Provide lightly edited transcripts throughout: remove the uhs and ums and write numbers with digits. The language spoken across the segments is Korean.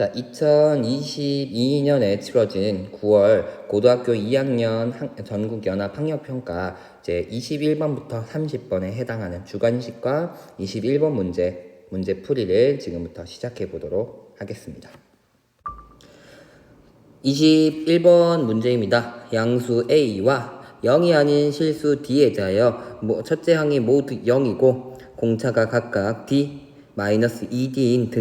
자, 2022년에 치러진 9월 고등학교 2학년 전국연합학력평가 이제 21번부터 30번에 해당하는 주관식과 21번 문제 풀이를 지금부터 시작해 보도록 하겠습니다. 21번 문제입니다. 양수 A와 0이 아닌 실수 D에 대하여 첫째 항이 모두 0이고 공차가 각각 D -2D인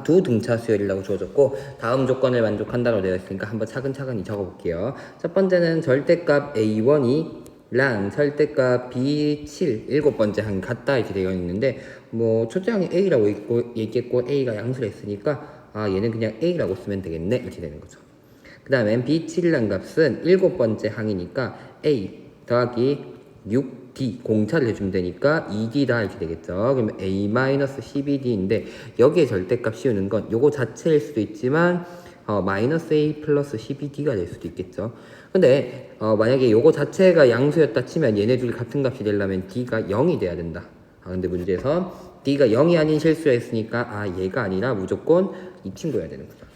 두 등차 수열이라고 주어졌고 다음 조건을 만족한다고 되어 있으니까 한번 차근차근히 적어볼게요. 첫 번째는 절대값 A1이랑 절대값 B7 일곱 번째 항이 같다 이렇게 되어 있는데 첫째 항이 A라고 얘기했고 A가 양수를 했으니까 얘는 그냥 A라고 쓰면 되겠네 이렇게 되는 거죠. 그 다음에 B7이라는 값은 일곱 번째 항이니까 A 더하기 6D 공차를 해주면 되니까 2D다 이렇게 되겠죠. 그러면 A-12D인데 여기에 절대값 씌우는 건 요거 자체일 수도 있지만 -A 플러스 12D가 될 수도 있겠죠. 근데 만약에 요거 자체가 양수였다 치면 얘네 둘이 같은 값이 되려면 D가 0이 돼야 된다. 근데 문제에서 D가 0이 아닌 실수를 했으니까 얘가 아니라 무조건 이 친구여야 되는 거죠.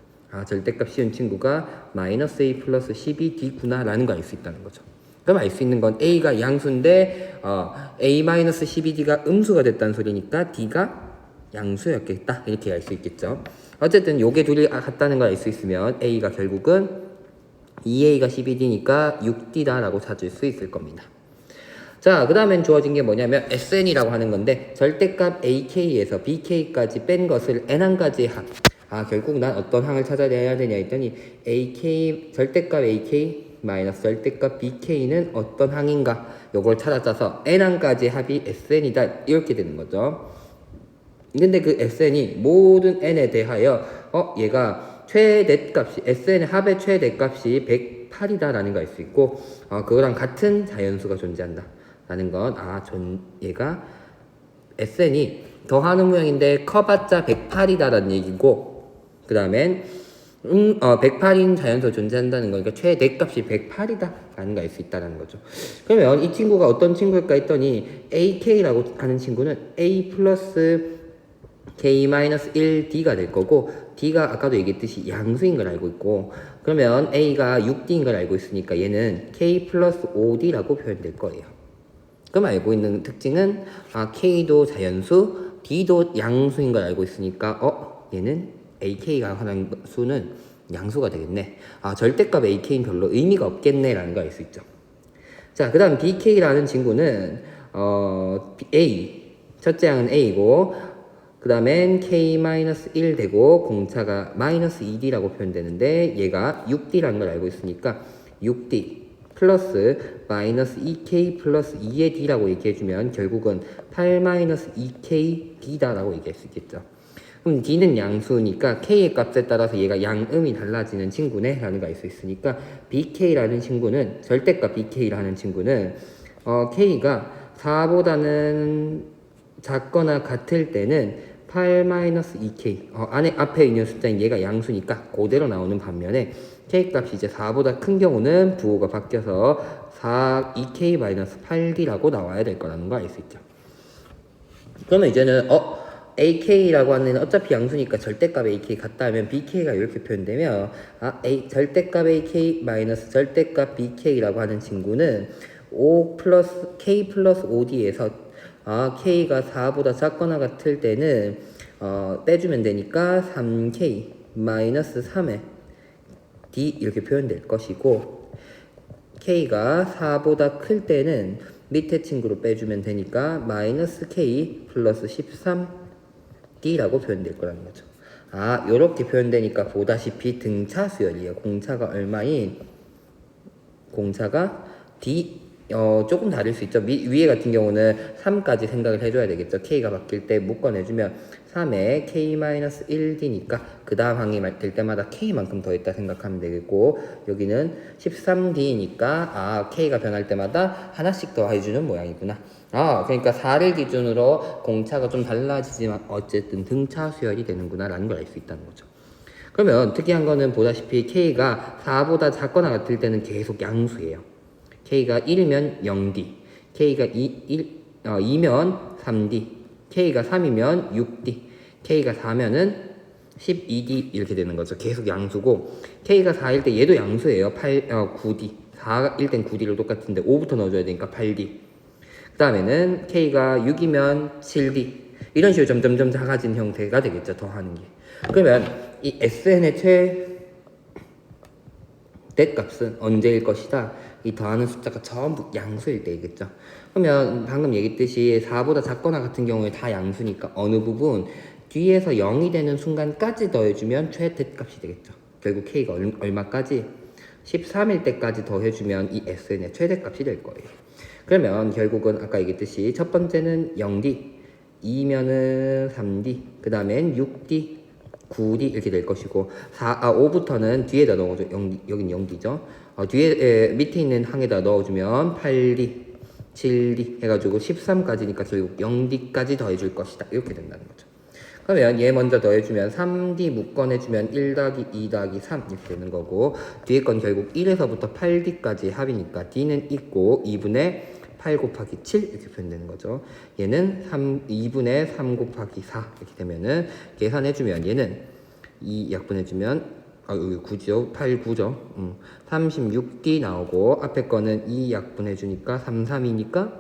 절대값 씌운 친구가 -A 플러스 12D구나 라는 거 알 수 있다는 거죠. 그럼 알 수 있는 건 A가 양수인데 A-12D가 음수가 됐다는 소리니까 D가 양수였겠다 이렇게 알 수 있겠죠. 어쨌든 요게 둘이 같다는 걸 알 수 있으면 A가 결국은 2A가 12D니까 6D다 라고 찾을 수 있을 겁니다. 자, 그 다음엔 주어진 게 뭐냐면 SN이라고 하는 건데 절대값 AK에서 BK까지 뺀 것을 N항까지의 합. 결국 난 어떤 항을 찾아내야 되냐 했더니 AK 절대값 AK 마이너스 절대값 BK는 어떤 항인가 요걸 찾아짜서 N항까지 합이 SN이다 이렇게 되는 거죠. 근데 그 SN이 모든 N에 대하여 얘가 최대값이 SN의 합의 최대값이 108이다 라는 걸 알 수 있고 그거랑 같은 자연수가 존재한다 라는 건 얘가 SN이 더하는 모양인데 커봤자 108이다 라는 얘기고 그 다음엔 108인 자연수 존재한다는 거니까 최대값이 108이다 라는 걸 알 수 있다는 거죠. 그러면 이 친구가 어떤 친구일까 했더니 AK라고 하는 친구는 A 플러스 K-1D가 될 거고 D가 아까도 얘기했듯이 양수인 걸 알고 있고 그러면 A가 6D인 걸 알고 있으니까 얘는 K 플러스 5D라고 표현될 거예요. 그럼 알고 있는 특징은 K도 자연수, D도 양수인 걸 알고 있으니까 얘는 AK가 하는 수는 양수가 되겠네. 절대값 AK는 별로 의미가 없겠네 라는 걸 알 수 있죠. 자, 그 다음 BK라는 친구는 A 첫째 항은 A고 그 다음엔 K-1 되고 공차가 -2D라고 표현되는데 얘가 6D라는 걸 알고 있으니까 6D 플러스 -2K 플러스 2의 D라고 얘기해주면 결국은 8-2KD다 라고 얘기할 수 있겠죠. 그럼 D는 양수니까 K의 값에 따라서 얘가 양음이 달라지는 친구네 라는 걸 알 수 있으니까 BK라는 친구는 절대값 BK라는 친구는 K가 4보다는 작거나 같을 때는 8-2K 앞에 있는 숫자인 얘가 양수니까 그대로 나오는 반면에 K값이 이제 4보다 큰 경우는 부호가 바뀌어서 2K-8D라고 나와야 될 거라는 거 알 수 있죠. 그러면 이제는 AK라고 하는 애는 어차피 양수니까 절대값 AK 같다 하면 BK가 이렇게 표현되면 절대값 AK 마이너스 절대값 BK라고 하는 친구는 K 플러스 5D에서 K가 4보다 작거나 같을 때는 빼주면 되니까 3K 마이너스 3의 D 이렇게 표현될 것이고 K가 4보다 클 때는 밑에 친구로 빼주면 되니까 마이너스 K 플러스 13D라고 표현될 거라는 거죠. 요렇게 표현되니까 보다시피 등차 수열이에요. 공차가 얼마인 공차가 D 조금 다를 수 있죠. 위에 같은 경우는 3까지 생각을 해줘야 되겠죠. K가 바뀔 때 묶어내주면 3에 K-1D니까 그 다음 항이 될 때마다 K만큼 더했다 생각하면 되겠고 여기는 13D니까 K가 변할 때마다 하나씩 더 해주는 모양이구나. 그러니까 4를 기준으로 공차가 좀 달라지지만 어쨌든 등차 수열이 되는구나 라는 걸 알 수 있다는 거죠. 그러면 특이한 거는 보다시피 K가 4보다 작거나 같을 때는 계속 양수예요. K가 1이면 0D, K가 2면 3D, K가 3이면 6D, K가 4면은 12D 이렇게 되는 거죠. 계속 양수고 K가 4일 때 얘도 양수예요. 9D 4일 땐 9D로 똑같은데 5부터 넣어줘야 되니까 8D. 그 다음에는 K가 6이면 7D 이런 식으로 점점점 작아진 형태가 되겠죠. 더하는 게. 그러면 이 SN의 최대값은 언제일 것이다. 이 더하는 숫자가 전부 양수일 때이겠죠. 그러면 방금 얘기했듯이 4보다 작거나 같은 경우에 다 양수니까 어느 부분 뒤에서 0이 되는 순간까지 더해주면 최대값이 되겠죠. 결국 K가 얼마까지? 13일 때까지 더해주면 이 SN의 최대값이 될 거예요. 그러면 결국은 아까 얘기했듯이 첫 번째는 0D, 2면은 3D, 그 다음엔 6D, 9D 이렇게 될 것이고 5부터는 뒤에다 넣어줘. 여긴 0D죠. 뒤에 밑에 있는 항에다 넣어주면 8D, 7D 해가지고 13까지니까 결국 0D까지 더해줄 것이다. 이렇게 된다는 거죠. 그러면 얘 먼저 더해주면 3D 묶어내주면 1 더하기 2 더하기 3 이렇게 되는 거고 뒤에 건 결국 1에서부터 8D까지 합이니까 D는 있고 2분의 8 곱하기 7 이렇게 표현되는 거죠. 얘는 2분의 3 곱하기 4 이렇게 되면은 계산해주면 얘는 2 약분해주면 여기 9죠. 8, 9죠. 36D 나오고 앞에 거는 2 약분해주니까 3, 3이니까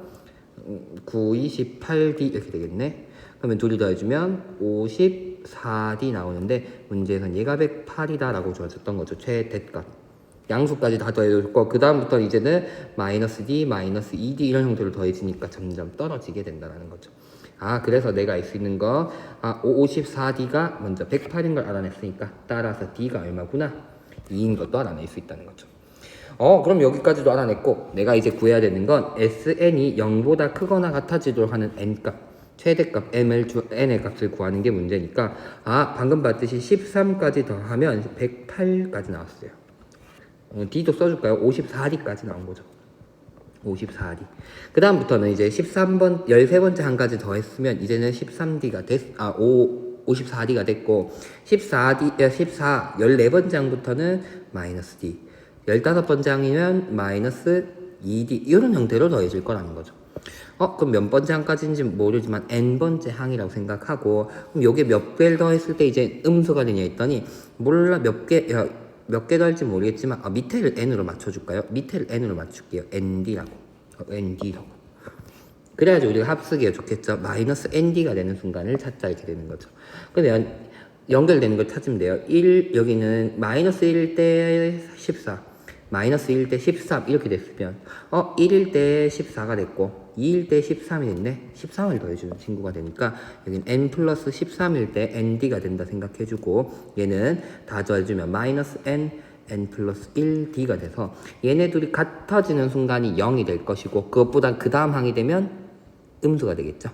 9, 28D 이렇게 되겠네. 그러면 둘이 더해주면 54D 나오는데 문제에선 얘가 108이다 라고 주어졌던 거죠. 최대값. 양수까지 다 더해줬고 그 다음부터 이제는 마이너스 D, 마이너스 2D 이런 형태로 더해지니까 점점 떨어지게 된다는 거죠. 그래서 내가 알 수 있는 거 54D가 먼저 108인 걸 알아냈으니까 따라서 D가 얼마구나? 2인 것도 알아낼 수 있다는 거죠. 그럼 여기까지도 알아냈고 내가 이제 구해야 되는 건 SN이 0보다 크거나 같아지도록 하는 N값 최대값 N의 값을 구하는 게 문제니까 방금 봤듯이 13까지 더하면 108까지 나왔어요. D도 써줄까요? 54D까지 나온 거죠. 54D. 그 다음부터는 이제 13번째 한까지 더했으면 이제는 13D가 54D가 됐고 14번째 항부터는 마이너스 D 15번째 항이면 마이너스 2D 이런 형태로 더해질 거라는 거죠. 그럼 몇 번째 항까지인지 모르지만 n번째 항이라고 생각하고 그럼 요게 몇 개를 더했을 때 이제 음수가 되냐 했더니 몰라 몇 개 더할지 모르겠지만 밑에를 n으로 맞춰줄까요? 밑에를 n으로 맞출게요. nd라고 그래야지 우리가 합쓰기가 좋겠죠. 마이너스 nd가 되는 순간을 찾자 이렇게 되는 거죠. 그러면 연결되는 걸 찾으면 돼요. 여기는 마이너스 1일 때 14 마이너스 1일 때 13 이렇게 됐으면 1일 때 14가 됐고 2일 때 13이 됐네. 13을 더해주는 친구가 되니까 여긴 n 플러스 13일 때 nd가 된다 생각해주고 얘는 다 더해주면 마이너스 n 플러스 1d가 돼서 얘네들이 같아지는 순간이 0이 될 것이고 그것보다 그 다음 항이 되면 음수가 되겠죠.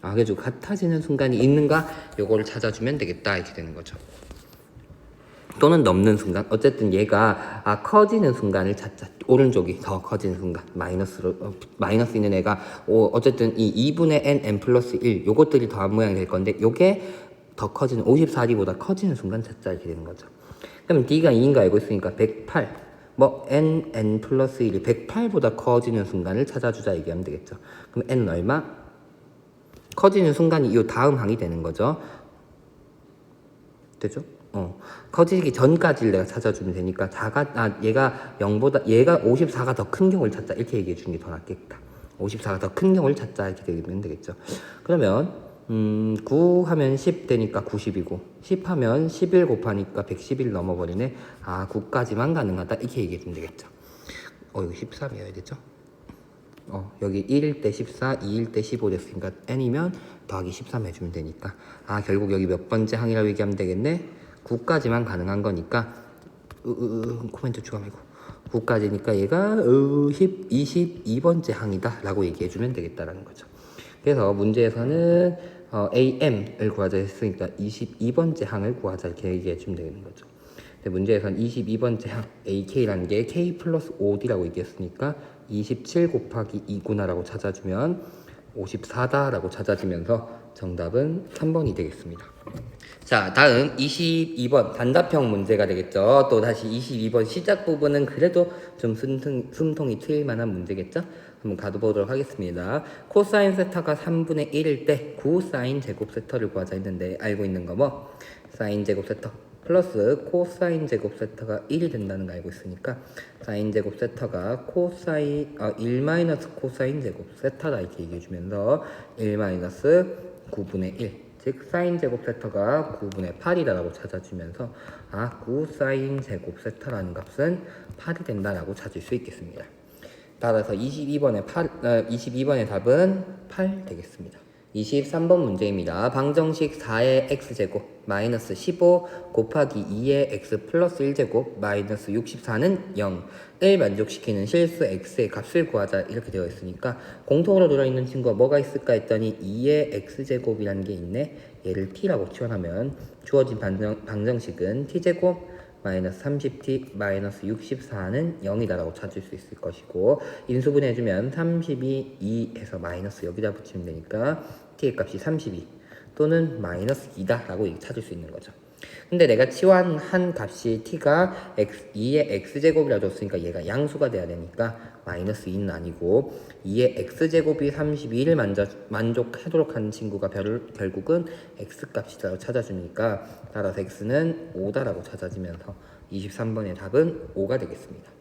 그래서 같아지는 순간이 있는가 요거를 찾아주면 되겠다 이렇게 되는 거죠. 또는 넘는 순간 어쨌든 얘가 커지는 순간을 찾자. 오른쪽이 더 커지는 순간 마이너스 있는 애가 어쨌든 이 2분의 n 플러스 1 요것들이 더한 모양이 될 건데 요게 더 커지는 54D보다 커지는 순간 찾자 이렇게 되는 거죠. 그럼 D가 2인 거 알고 있으니까 108 n 플러스 1이 108보다 커지는 순간을 찾아주자 얘기하면 되겠죠. 그럼 n은 얼마? 커지는 순간이 이 다음 항이 되는 거죠. 되죠? 커지기 전까지를 내가 찾아주면 되니까 얘가 54가 더 큰 경우를 찾자 이렇게 얘기해 주는 게 더 낫겠다. 54가 더 큰 경우를 찾자 이렇게 되면 되겠죠. 그러면 9 하면 10 되니까 90이고 10 하면 11 곱하니까 111 넘어버리네. 9까지만 가능하다 이렇게 얘기해 주면 되겠죠. 이거 13이어야 되죠. 여기 1일 때 14, 2일 때 15 됐으니까 n이면 더하기 13 해주면 되니까 결국 여기 몇 번째 항이라고 얘기하면 되겠네. 9까지만 가능한 거니까 코멘트 추가 말고 9까지니까 얘가 22번째 항이다 라고 얘기해주면 되겠다라는 거죠. 그래서 문제에서는 AM을 구하자 했으니까 22번째 항을 구하자 이렇게 얘기해주면 되는 거죠. 근데 문제에서는 22번째 항 AK라는 게 K 플러스 5D라고 얘기했으니까 27 곱하기 2구나 라고 찾아주면 54다 라고 찾아지면서 정답은 3번이 되겠습니다. 자, 다음 22번 단답형 문제가 되겠죠. 또 다시 22번 시작 부분은 그래도 좀 숨통이 트일 만한 문제겠죠. 한번 가보도록 하겠습니다. 코사인 세타가 3분의 1일 때 9 사인 제곱 세타를 구하자 했는데 알고 있는 거 뭐? 사인 제곱 세타 플러스 코사인 제곱 세타가 1이 된다는 거 알고 있으니까 사인 제곱 세타가 1 마이너스 코사인 제곱 세타다 이렇게 얘기해 주면서 1 마이너스 9분의 1, 즉 사인 제곱 세타가 9분의 8이다라고 찾아주면서 9 사인 제곱 세타라는 값은 8이 된다라고 찾을 수 있겠습니다. 따라서 22번의 답은 8 되겠습니다. 23번 문제입니다. 방정식 4의 x제곱 마이너스 15 곱하기 2의 x 플러스 1제곱 마이너스 64는 0을 만족시키는 실수 x의 값을 구하자 이렇게 되어 있으니까 공통으로 들어있는 친구가 뭐가 있을까 했더니 2의 x제곱이라는 게 있네. 얘를 t라고 치환하면 주어진 방정식은 t제곱 마이너스 30t 마이너스 64는 0이다라고 찾을 수 있을 것이고 인수분해해주면 32 2에서 마이너스 여기다 붙이면 되니까 t의 값이 32 또는 마이너스 2다라고 찾을 수 있는 거죠. 근데 내가 치환한 값이 t가 2의 x제곱이라 줬으니까 얘가 양수가 돼야 되니까 마이너스 2는 아니고 2의 x제곱이 32를 만족하도록 하는 친구가 결국은 x값이라고 찾아주니까 따라서 x는 5다라고 찾아지면서 23번의 답은 5가 되겠습니다.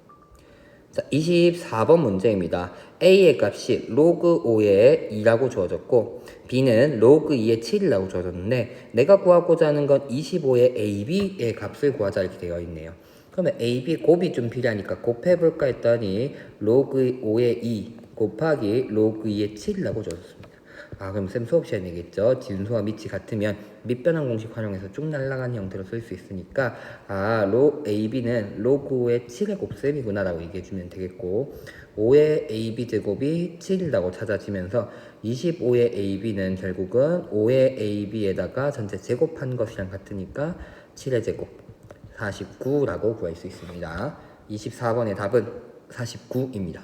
자, 24번 문제입니다. A의 값이 로그 5의 2라고 주어졌고 B는 로그 2의 7이라고 주어졌는데 내가 구하고자 하는 건 25의 AB의 값을 구하자 이렇게 되어 있네요. 그러면 AB 곱이 좀 필요하니까 곱해볼까 했더니 로그 5의 2 곱하기 로그 2의 7이라고 주어졌습니다. 그럼 쌤 수업 시간에 얘기했죠. 진수와 밑이 같으면 밑변환 공식 활용해서 쭉 날아가는 형태로 쓸 수 있으니까 AB는 로그 5의 7의 곱셈이구나 라고 얘기해주면 되겠고 5의 AB 제곱이 7이라고 찾아지면서 25의 AB는 결국은 5의 AB에다가 전체 제곱한 것이랑 같으니까 7의 제곱 49라고 구할 수 있습니다. 24번의 답은 49입니다.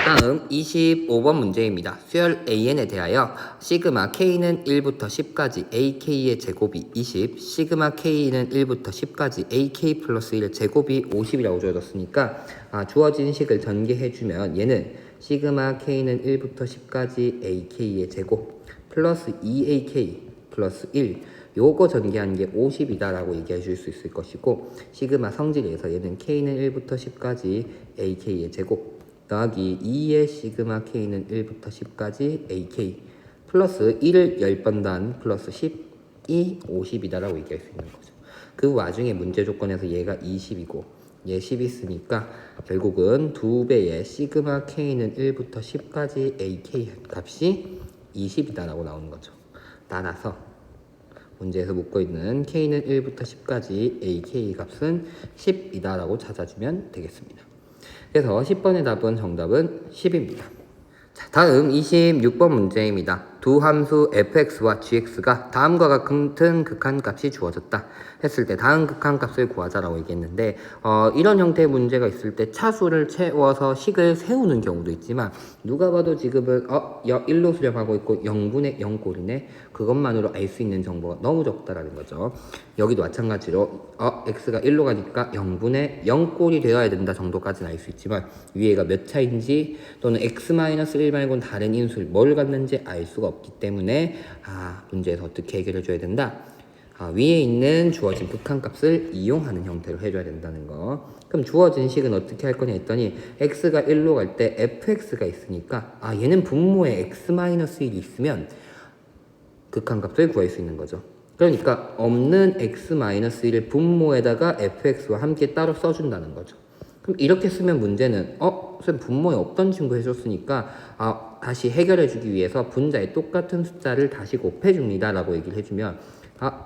다음 25번 문제입니다. 수열 AN에 대하여 시그마 K는 1부터 10까지 AK의 제곱이 20, 시그마 K는 1부터 10까지 AK 플러스 1의 제곱이 50이라고 주어졌으니까 주어진 식을 전개해주면 얘는 시그마 K는 1부터 10까지 AK의 제곱 플러스 2AK 플러스 1 요거 전개한 게 50이다 라고 얘기해 줄 수 있을 것이고 시그마 성질에서 얘는 K는 1부터 10까지 AK의 제곱 더하기 2의 시그마 K는 1부터 10까지 AK 플러스 1을 10번 단 플러스 10이 50이다라고 얘기할 수 있는 거죠. 그 와중에 문제 조건에서 얘가 20이고 얘 10이 있으니까 결국은 2배의 시그마 K는 1부터 10까지 AK 값이 20이다라고 나오는 거죠. 따라서 문제에서 묻고 있는 K는 1부터 10까지 AK 값은 10이다라고 찾아주면 되겠습니다. 그래서 10번의 답은 정답은 10입니다. 자, 다음 26번 문제입니다. 두 함수 fx와 gx가 다음과 같은 극한값이 주어졌다 했을 때 다음 극한값을 구하자라고 얘기했는데 이런 형태의 문제가 있을 때 차수를 채워서 식을 세우는 경우도 있지만 누가 봐도 지금은 1로 수렴하고 있고 0분의 0꼴이네 그것만으로 알 수 있는 정보가 너무 적다라는 거죠. 여기도 마찬가지로 x가 1로 가니까 0분의 0꼴이 되어야 된다 정도까지는 알 수 있지만 위에가 몇 차인지 또는 x-1 말고는 다른 인수를 뭘 갖는지 알 수가 없기 때문에 문제에서 어떻게 해결해 줘야 된다. 위에 있는 주어진 극한값을 이용하는 형태로 해줘야 된다는 거. 그럼 주어진 식은 어떻게 할 거냐 했더니 x가 1로 갈 때 fx가 있으니까 얘는 분모에 x-1이 있으면 극한값을 구할 수 있는 거죠. 그러니까 없는 x-1을 분모에다가 fx와 함께 따로 써준다는 거죠. 그럼 이렇게 쓰면 문제는 쌤 분모에 없던 친구 해줬으니까 다시 해결해주기 위해서 분자에 똑같은 숫자를 다시 곱해줍니다 라고 얘기를 해주면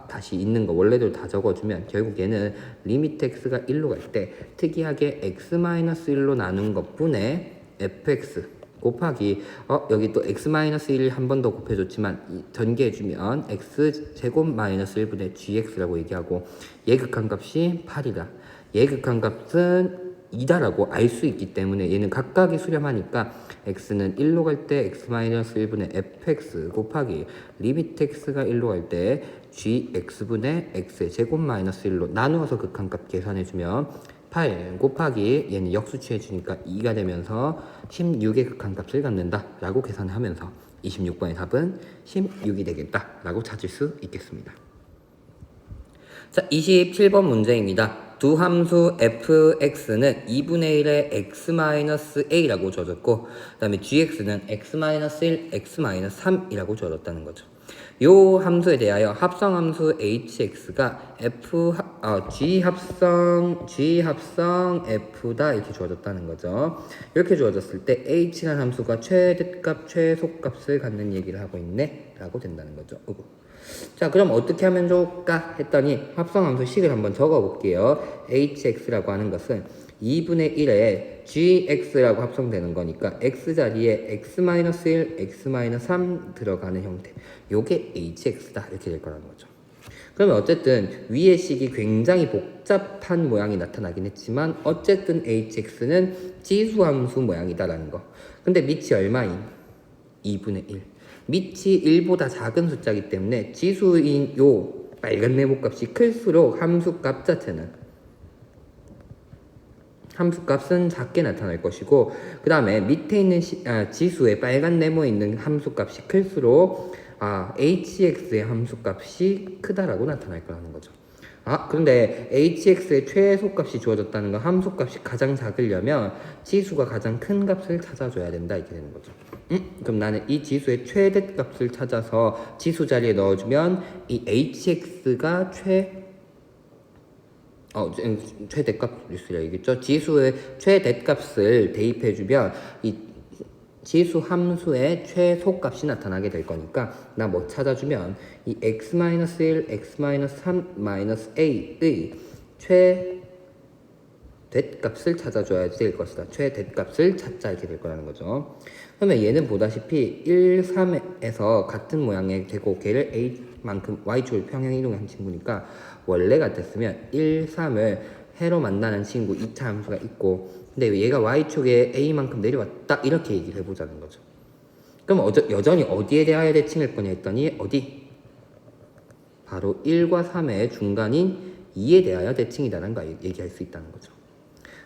다시 있는 거 원래대로 다 적어주면 결국 얘는 리미트 x가 1로 갈 때 특이하게 x-1로 나눈 것분에 fx 곱하기 여기 또 x-1을 한 번 더 곱해줬지만 전개해주면 x제곱 마이너스 1분의 gx라고 얘기하고 얘 극한값이 8이다. 얘 극한값은 2다라고 알 수 있기 때문에 얘는 각각이 수렴하니까 x는 1로 갈 때 x-1분의 fx 곱하기 리미트 x가 1로 갈 때 gx분의 x의 제곱 마이너스 1로 나누어서 극한값 계산해주면 18 곱하기 얘는 역수치해 주니까 2가 되면서 16의 극한값을 갖는다 라고 계산하면서 26번의 답은 16이 되겠다 라고 찾을 수 있겠습니다. 자, 27번 문제입니다. 두 함수 fx는 2분의 1의 x-a라고 주어졌고 그 다음에 gx는 x-1, x-3이라고 주어졌다는 거죠. 요 함수에 대하여 합성함수 hx가 g 합성 f다 이렇게 주어졌다는 거죠. 이렇게 주어졌을 때 h라는 함수가 최대값, 최소값을 갖는 얘기를 하고 있네 라고 된다는 거죠. 자, 그럼 어떻게 하면 좋을까 했더니 합성함수 식을 한번 적어 볼게요. hx라고 하는 것은 2분의 1에 gx라고 합성되는 거니까 x 자리에 x-1, x-3 들어가는 형태. 요게 hx다 이렇게 될 거라는 거죠. 그러면 어쨌든 위의 식이 굉장히 복잡한 모양이 나타나긴 했지만 어쨌든 hx는 지수함수 모양이다라는 거. 근데 밑이 얼마인? 2분의 1. 밑이 1보다 작은 숫자이기 때문에 지수인 요 빨간 네모값이 클수록 함수값 자체는 함수값은 작게 나타날 것이고 그 다음에 밑에 있는 지수의 빨간 네모에 있는 함수값이 클수록 hx의 함수값이 크다라고 나타날 거라는 거죠. 그런데 hx의 최소값이 주어졌다는 건 함수값이 가장 작으려면 지수가 가장 큰 값을 찾아줘야 된다 이렇게 되는 거죠. 그럼 나는 이 지수의 최대값을 찾아서 지수 자리에 넣어주면 이 hx가 최대값일 수 있겠죠. 지수의 최대값을 대입해주면 이 지수 함수의 최소값이 나타나게 될 거니까 나 뭐 찾아주면 이 x-1, x-3, a의 최대값을 찾아줘야 될 것이다. 최대값을 찾자 이렇게 될 거라는 거죠. 그러면 얘는 보다시피 1, 3에서 같은 모양의 되고 걔를 a만큼 y축을 평행 이동한 친구니까 원래 같았으면 1, 3을 해로 만나는 친구 2차 함수가 있고 근데 얘가 y축에 a만큼 내려왔다 이렇게 얘기를 해보자는 거죠. 그럼 여전히 어디에 대하여 대칭할 거냐 했더니 어디? 바로 1과 3의 중간인 2에 대하여 대칭이다라는 거 얘기할 수 있다는 거죠.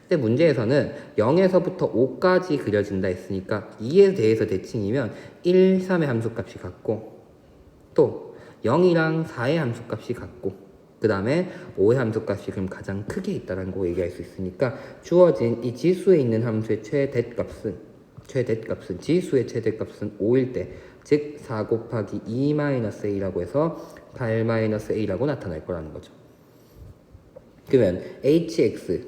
근데 문제에서는 0에서부터 5까지 그려진다 했으니까 2에 대해서 대칭이면 1, 3의 함수값이 같고 또 0이랑 4의 함수값이 같고 그 다음에 5의 함수값이 그럼 가장 크게 있다는 거 얘기할 수 있으니까 주어진 이 지수에 있는 함수의 최대값은 지수의 최대값은 5일 때 즉 4 곱하기 2-a라고 해서 8-a라고 나타날 거라는 거죠. 그러면 hx의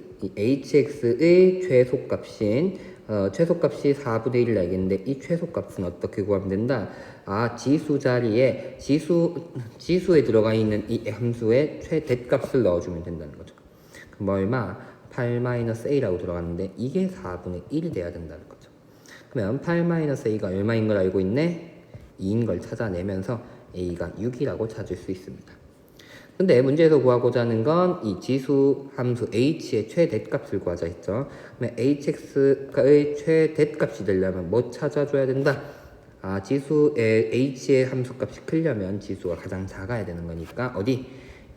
최소값인 최소값이 4분의 1을 알겠는데 이 최소값은 어떻게 구하면 된다? 지수 자리에 지수에 들어가 있는 이 함수의 최대값을 넣어주면 된다는 거죠. 그럼 얼마? 8-a라고 들어갔는데 이게 4분의 1이 돼야 된다는 거죠. 그러면 8-a가 얼마인 걸 알고 있네? 2인 걸 찾아내면서 a가 6이라고 찾을 수 있습니다. 근데 문제에서 구하고자 하는 건 이 지수 함수 h의 최대값을 구하자 했죠. 그러면 hx의 최대값이 되려면 뭐 찾아줘야 된다? 지수의 h의 함수값이 크려면 지수가 가장 작아야 되는 거니까 어디?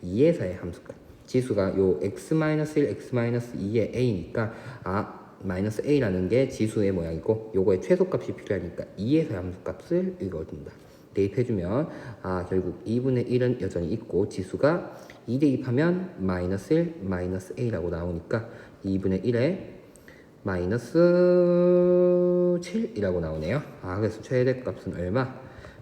2에서의 함수값. 지수가 요 x-1, x-2의 a니까 마이너스 a라는 게 지수의 모양이고 요거의 최소값이 필요하니까 2에서의 함수값을 읽어준다. 대입해주면 결국 2분의 1은 여전히 있고 지수가 2 대입하면 마이너스 1, 마이너스 a라고 나오니까 2분의 1에 마이너스 7이라고 나오네요. 그래서 최대값은 얼마?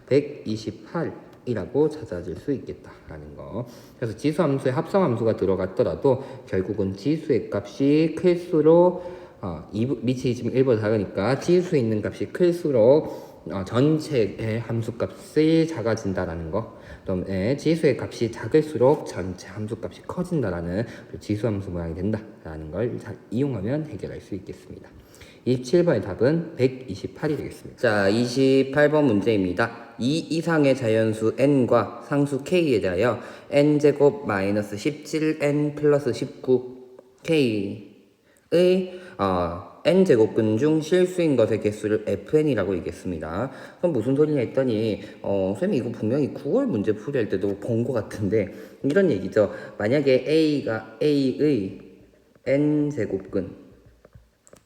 128이라고 찾아질 수 있겠다라는 거. 그래서 지수함수에 합성함수가 들어갔더라도 결국은 지수의 값이 클수록 밑이 지금 1보다 작으니까 지수에 있는 값이 클수록 전체의 함수값이 작아진다라는 거. 그다음에 지수의 값이 작을수록 전체 함수값이 커진다라는 지수함수 모양이 된다라는 걸 잘 이용하면 해결할 수 있겠습니다. 27번의 답은 128이 되겠습니다. 자, 28번 문제입니다. 2 이상의 자연수 n과 상수 k에 대하여 n제곱 마이너스 17n 플러스 19k의 n제곱근 중 실수인 것의 개수를 fn이라고 얘기했습니다. 그럼 무슨 소리냐 했더니 선생님 이거 분명히 9월 문제 풀이할 때도 본 것 같은데 이런 얘기죠. 만약에 a가 a의 n제곱근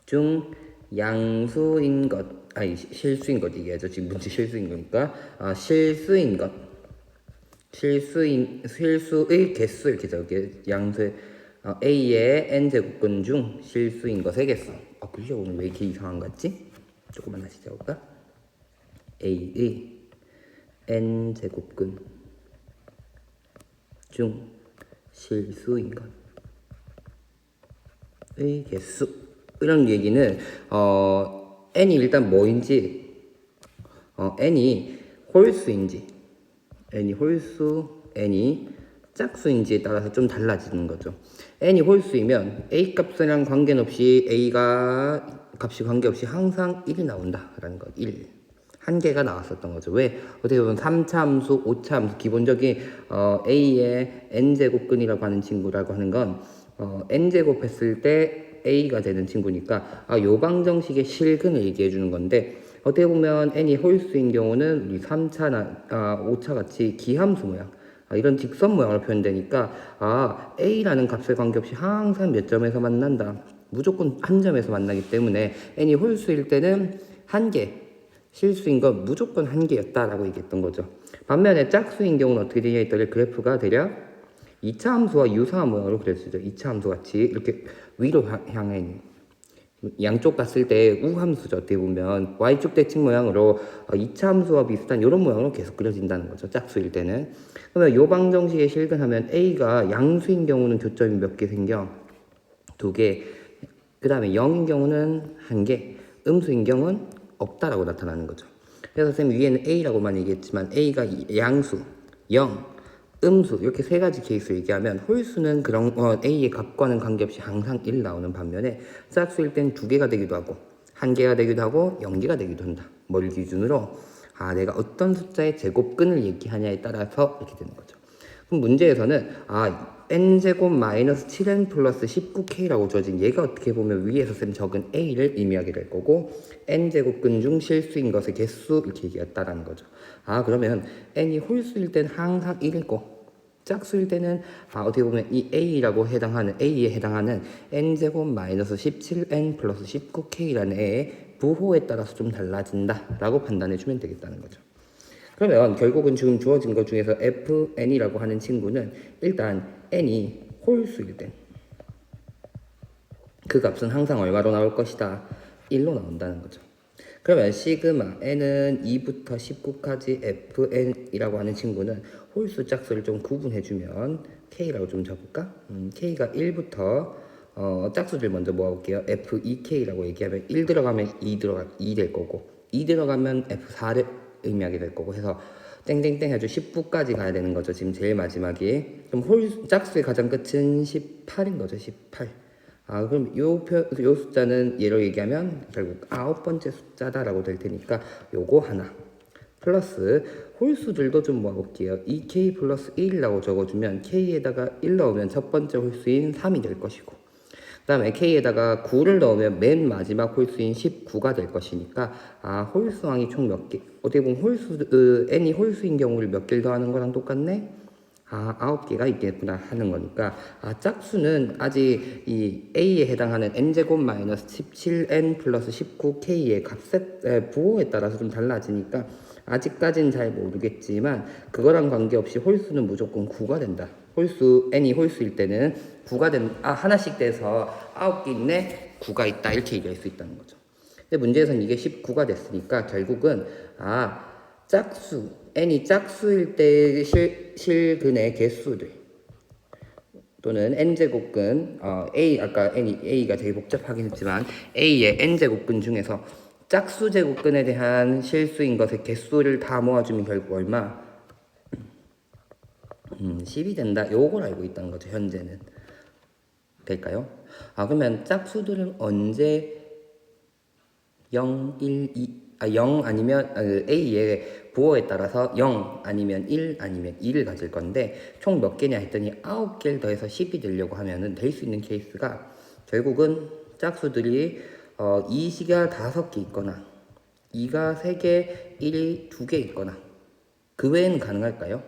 중 양수인 것, 아니 실수인 것 얘기하죠. 지금 문제 실수인 거니까 실수인 것, 실수의 개수 이렇게 적게 양수 A의 n제곱근 중 실수인 것의 개수. 글쎄 오늘 왜 이렇게 이상한 것 같지? 조금만 다시 적을까? A의 n제곱근 중 실수인 것의 개수. 이런 얘기는 n이 일단 뭐인지 n이 홀수인지 n이 홀수 n이 짝수인지에 따라서 좀 달라지는 거죠. n이 홀수이면 a 값이랑 관계없이 a가 값이 관계없이 항상 1이 나온다라는 것. 1 한 개가 나왔었던 거죠. 왜? 어떻게 보면 3차 함수, 5차 함수 기본적인 a의 n제곱근이라고 하는 친구라고 하는 건 n제곱 했을 때 a가 되는 친구니까 요 방정식의 실근을 얘기해 주는 건데, 어떻게 보면 n이 홀수인 경우는 우리 3차나 5차 같이 기함수 모양, 이런 직선 모양으로 표현되니까 a라는 값에 관계없이 항상 몇 점에서 만난다, 무조건 한 점에서 만나기 때문에 n이 홀수일 때는 한 개, 실수인 건 무조건 한 개였다라고 얘기했던 거죠. 반면에 짝수인 경우는 어떻게 되냐 했더니 그래프가 대략 2차 함수와 유사한 모양으로 그려지죠. 2차 함수 같이 이렇게 위로 향해 있는, 양쪽 봤을 때 우함수죠. 어떻게 보면 y축 대칭 모양으로 2차 함수와 비슷한 이런 모양으로 계속 그려진다는 거죠. 짝수일 때는. 그러면 요 방정식에 실근하면 a가 양수인 경우는 교점이 몇 개 생겨? 2개. 그 다음에 0인 경우는 1개, 음수인 경우는 없다라고 나타나는 거죠. 그래서 선생님 위에는 a라고만 얘기했지만 a가 양수, 0, 음수 이렇게 세 가지 케이스 얘기하면 홀수는 그런 a의 값과는 관계없이 항상 1 나오는 반면에 짝수일 땐 2개가 되기도 하고 1개가 되기도 하고 0개가 되기도 한다. 뭘 기준으로? 내가 어떤 숫자의 제곱근을 얘기하냐에 따라서 이렇게 되는 거죠. 그럼 문제에서는 n제곱 마이너스 7n 플러스 19k라고 주어진 얘가 어떻게 보면 위에서 쌤 적은 a를 의미하게 될 거고, n제곱근 중 실수인 것의 개수 이렇게 얘기했다라는 거죠. 그러면 n이 홀수일 때는 항상 1이고 짝수일 때는 어떻게 보면 이 a라고 해당하는 a에 해당하는 n제곱 마이너스 17n 플러스 19k라는 애의 부호에 따라서 좀 달라진다라고 판단해 주면 되겠다는 거죠. 그러면 결국은 지금 주어진 것 중에서 fn이라고 하는 친구는 일단 n이 홀수일 때 그 값은 항상 얼마로 나올 것이다? 1로 나온다는 거죠. 그러면 시그마 n은 2부터 19까지 fn이라고 하는 친구는 홀수 짝수를 좀 구분해주면 k라고 좀 적을까? k가 1부터 짝수들 먼저 모아볼게요. f2k라고 얘기하면 1 들어가면 2 될 거고 2 들어가면 f4를 의미하게 될 거고 해서 땡땡땡 해서 19까지 가야 되는 거죠. 지금 제일 마지막이. 그럼 짝수의 가장 끝은 18인 거죠. 18. 그럼 요 숫자는 얘로 얘기하면 결국 9번째 숫자다라고 될 테니까 요거 하나. 플러스 홀수들도 좀 모아볼게요. 2k 플러스 1이라고 적어주면 k에다가 1 넣으면 첫 번째 홀수인 3이 될 것이고, 그 다음에 k에다가 9를 넣으면 맨 마지막 홀수인 19가 될 것이니까 홀수항이 총 몇 개? 어떻게 보면 n이 홀수인 경우를 몇 개를 더하는 거랑 똑같네? 9개가 있겠구나 하는 거니까 짝수는 아직 이 a에 해당하는 n제곱 마이너스 17n 플러스 19k의 값의 부호에 따라서 좀 달라지니까 아직까지는 잘 모르겠지만 그거랑 관계없이 홀수는 무조건 9가 된다. n이 홀수일 때는 9가 하나씩 돼서 9개 있네, 9가 있다, 이렇게 얘기할 수 있다는 거죠. 근데 문제에서는 이게 19가 됐으니까 결국은 짝수, n이 짝수일 때 실근의 개수들 또는 n제곱근 아까 a가 되게 복잡하긴 했지만 a의 n제곱근 중에서 짝수 제곱근에 대한 실수인 것의 개수를 다 모아주면 결국 얼마? 10이 된다. 요걸 알고 있다는 거죠. 현재는. 될까요? 그러면 짝수들은 언제 0, 1, 2, 0 아니면 A의 부호에 따라서 0 아니면 1 아니면 2를 가질 건데 총 몇 개냐 했더니 9개를 더해서 10이 되려고 하면은 될 수 있는 케이스가 결국은 짝수들이 2가 5개 있거나 2가 3개, 1이 2개 있거나 그 외에는 가능할까요?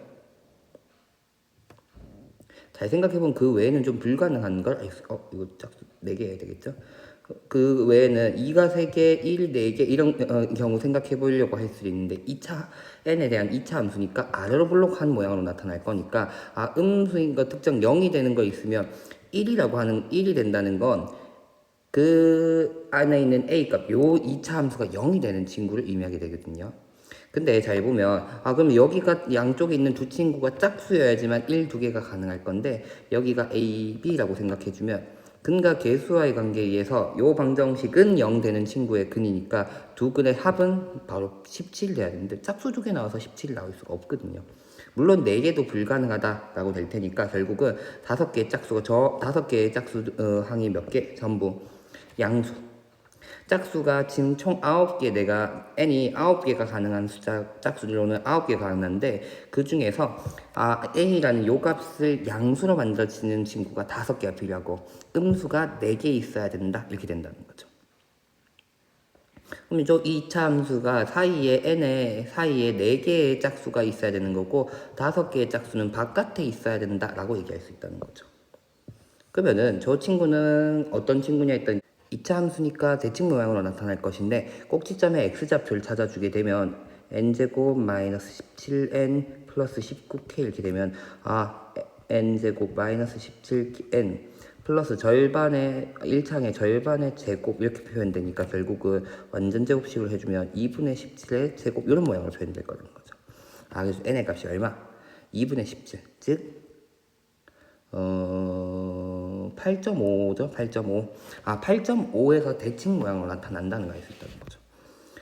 잘 생각해보면 그 외에는 좀 불가능한 걸 이거 짝수 4개 해야 되겠죠? 그 외에는 2가 3개, 1, 4개 이런 경우 생각해 보려고 할 수 있는데 2차 n에 대한 2차 함수니까 아래로 블록한 모양으로 나타날 거니까 음수인 거 특정 0이 되는 거 있으면 1이라고 하는 1이 된다는 건 그 안에 있는 a 값, 요 2차 함수가 0이 되는 친구를 의미하게 되거든요. 근데 잘 보면 그럼 여기가 양쪽에 있는 두 친구가 짝수여야지만 1, 2개가 가능할 건데 여기가 a, b라고 생각해주면 근과 계수와의 관계에 의해서 요 방정식은 0 되는 친구의 근이니까 두 근의 합은 바로 17 돼야 되는데 짝수 두 개 나와서 17 나올 수가 없거든요. 물론 4개도 불가능하다라고 될 테니까 결국은 5개의 짝수가 5개의 짝수 항이 몇 개? 전부 양수. 짝수가 지금 총 9개 내가 n이 9개가 가능한 숫자 짝수로는 9개가 가능한데 그 중에서 n이라는 요 값을 양수로 만들어지는 친구가 5개가 필요하고 음수가 4개 있어야 된다 이렇게 된다는 거죠. 그럼 저 2차 함수가 사이에 사이에 4개의 짝수가 있어야 되는 거고 5개의 짝수는 바깥에 있어야 된다라고 얘기할 수 있다는 거죠. 그러면은 저 친구는 어떤 친구냐 했더니 2차 함수니까 대칭 모양으로 나타날 것인데 꼭지점에 x좌표를 찾아주게 되면 n제곱 마이너스 17n 플러스 19k 이렇게 되면 n제곱 마이너스 17n 플러스 절반의 1창의 절반의 제곱 이렇게 표현되니까 결국은 완전 제곱식으로 해주면 2분의 17의 제곱 이런 모양으로 표현될 거라는 거죠. 그래서 n의 값이 얼마? 2분의 17 즉 8.5죠. 8.5. 8.5에서 대칭 모양으로 나타난다는 걸 알 수 있다는 거죠.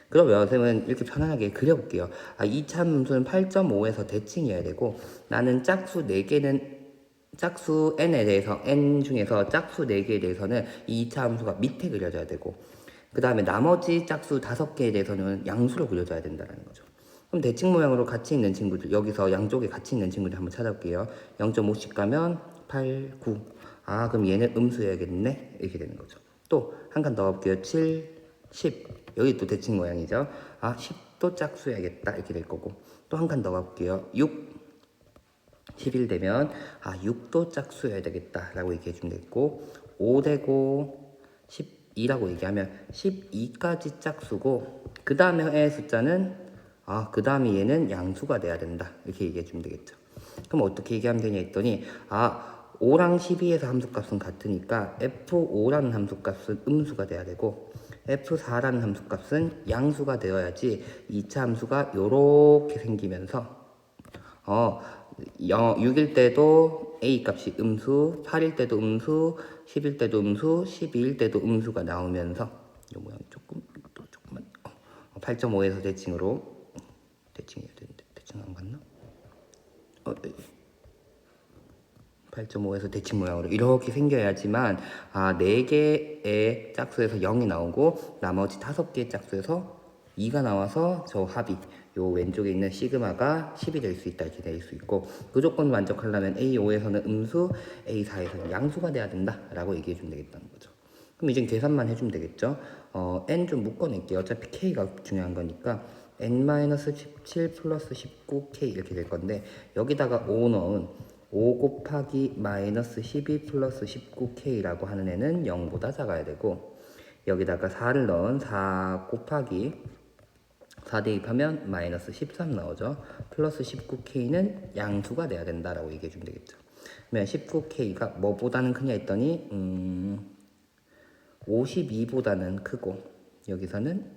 그러면 선생님은 이렇게 편안하게 그려볼게요. 2차 함수는 8.5에서 대칭이어야 되고 나는 짝수 4개는 짝수 n에 대해서 n 중에서 짝수 4개에 대해서는 2차 함수가 밑에 그려져야 되고 그 다음에 나머지 짝수 5개에 대해서는 양수로 그려져야 된다는 거죠. 그럼 대칭 모양으로 같이 있는 친구들 여기서 양쪽에 같이 있는 친구들 한번 찾아볼게요. 0.5씩 가면 8, 9. 그럼 얘는 음수여야겠네 이렇게 되는 거죠. 또 한 칸 더 볼게요. 7, 10. 여기 또 대칭 모양이죠. 10도 짝수여야겠다 이렇게 될 거고 또 한 칸 더 가볼게요. 6, 11 되면 6도 짝수여야 되겠다 라고 얘기해 주면 되겠고 5 되고 12라고 얘기하면 12까지 짝수고 그 다음에 숫자는 그 다음에 얘는 양수가 돼야 된다 이렇게 얘기해 주면 되겠죠. 그럼 어떻게 얘기하면 되냐 했더니 5랑 12에서 함수값은 같으니까 f5라는 함수값은 음수가 돼야 되고 f4라는 함수값은 양수가 되어야지 2차 함수가 요렇게 생기면서 6일 때도 a 값이 음수, 8일 때도 음수, 10일 때도 음수, 12일 때도 음수가 나오면서 이 모양이 조금만 8.5에서 대칭해야 되는데 대칭 안 갔나? 8.5에서 대칭 모양으로 이렇게 생겨야지만 4개의 짝수에서 0이 나오고 나머지 5개의 짝수에서 2가 나와서 저 합이 요 왼쪽에 있는 시그마가 10이 될 수 있다 이렇게 될 수 있고 그 조건을 만족하려면 A5에서는 음수, A4에서는 양수가 돼야 된다 라고 얘기해 주면 되겠다는 거죠. 그럼 이제 계산만 해주면 되겠죠. n 좀 묶어낼게요. 어차피 k가 중요한 거니까 n-17 플러스 19k 이렇게 될 건데 여기다가 5 넣은 5 곱하기 마이너스 12 플러스 19k라고 하는 애는 0보다 작아야 되고 여기다가 4를 넣은 4 곱하기 4 대입하면 마이너스 13 나오죠. 플러스 19k는 양수가 돼야 된다라고 얘기해 주면 되겠죠. 그러면 19k가 뭐보다는 크냐 했더니 52보다는 크고 여기서는